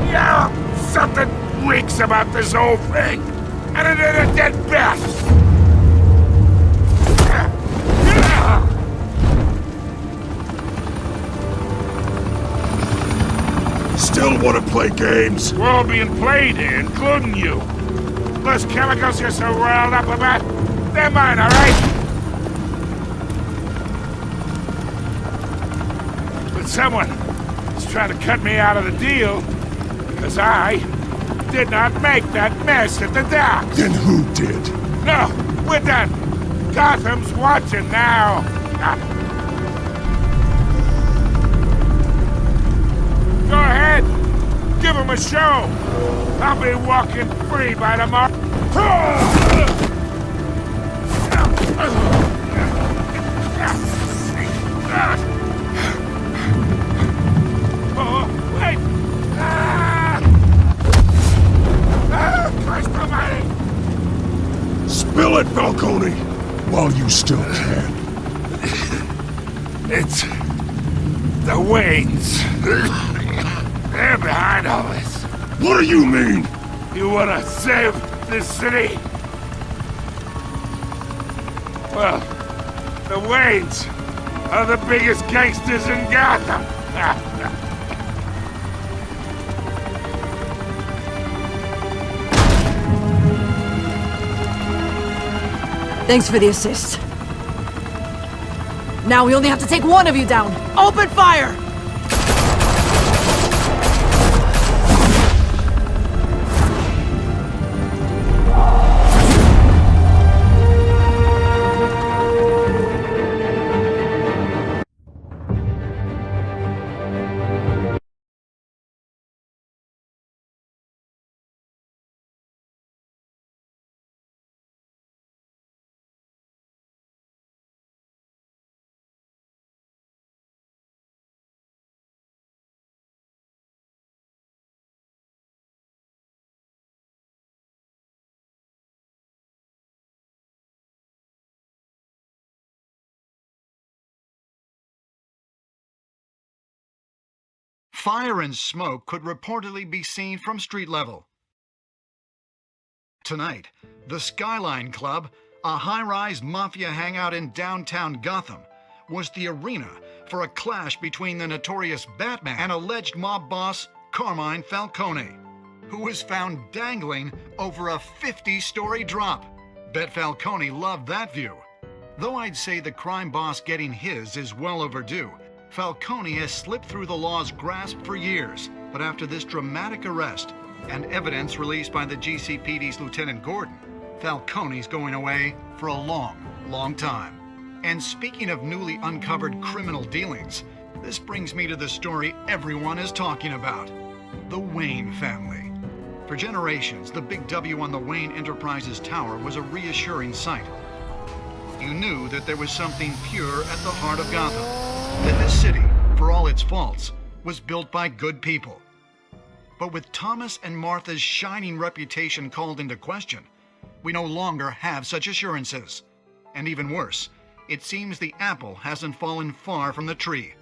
Yeah, something reeks about this whole thing. And it ain't a dead bat. Still want to play games? We're all being played here, including you. Those chemicals you're so riled up about, they're mine, all right? But someone is trying to cut me out of the deal because I did not make that mess at the docks. Then who did? No, we're done. Gotham's watching now. Go ahead. Give him a show. I'll be walking free by tomorrow. Oh, wait. Christ almighty. Spill it, Falcone, while you still can. It's the Waynes. They're behind all this. What do you mean? You want to save this city? Well, the Waynes are the biggest gangsters in Gotham. Thanks for the assist. Now we only have to take one of you down. Open fire! Fire and smoke could reportedly be seen from street level. Tonight, the Skyline Club, a high-rise mafia hangout in downtown Gotham, was the arena for a clash between the notorious Batman and alleged mob boss Carmine Falcone, who was found dangling over a 50-story drop. Bet Falcone loved that view. Though I'd say the crime boss getting his is well overdue, Falcone has slipped through the law's grasp for years, but after this dramatic arrest and evidence released by the GCPD's Lieutenant Gordon, Falcone's going away for a long, long time. And speaking of newly uncovered criminal dealings, this brings me to the story everyone is talking about: the Wayne family. For generations, the big W on the Wayne Enterprises Tower was a reassuring sight. You knew that there was something pure at the heart of Gotham, that this city, for all its faults, was built by good people. But with Thomas and Martha's shining reputation called into question, we no longer have such assurances. And even worse, it seems the apple hasn't fallen far from the tree.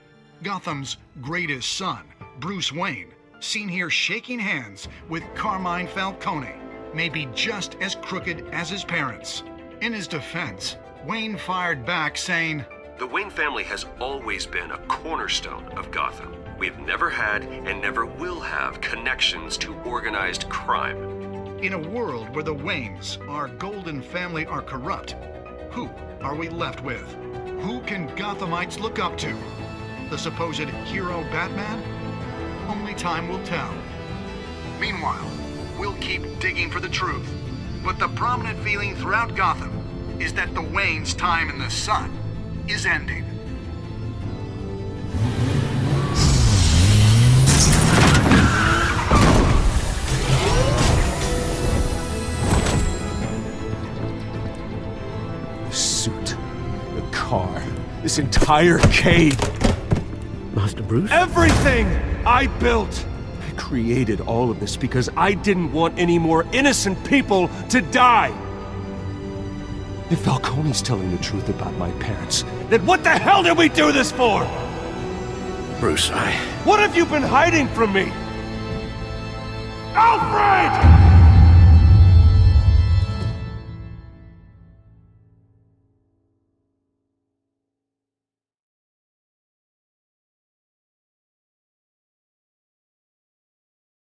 Gotham's greatest son, Bruce Wayne, seen here shaking hands with Carmine Falcone, may be just as crooked as his parents. In his defense, Wayne fired back saying, "The Wayne family has always been a cornerstone of Gotham. We've never had and never will have connections to organized crime." In a world where the Waynes, our golden family, are corrupt, who are we left with? Who can Gothamites look up to? The supposed hero Batman? Only time will tell. Meanwhile, we'll keep digging for the truth. But the prominent feeling throughout Gotham is that the Waynes' time in the sun is ending. The This entire cave. Master Bruce? Everything I built. I created all of this because I didn't want any more innocent people to die. If Falcone's telling the truth about my parents, then what the hell did we do this for? Bruce, What have you been hiding from me? Alfred!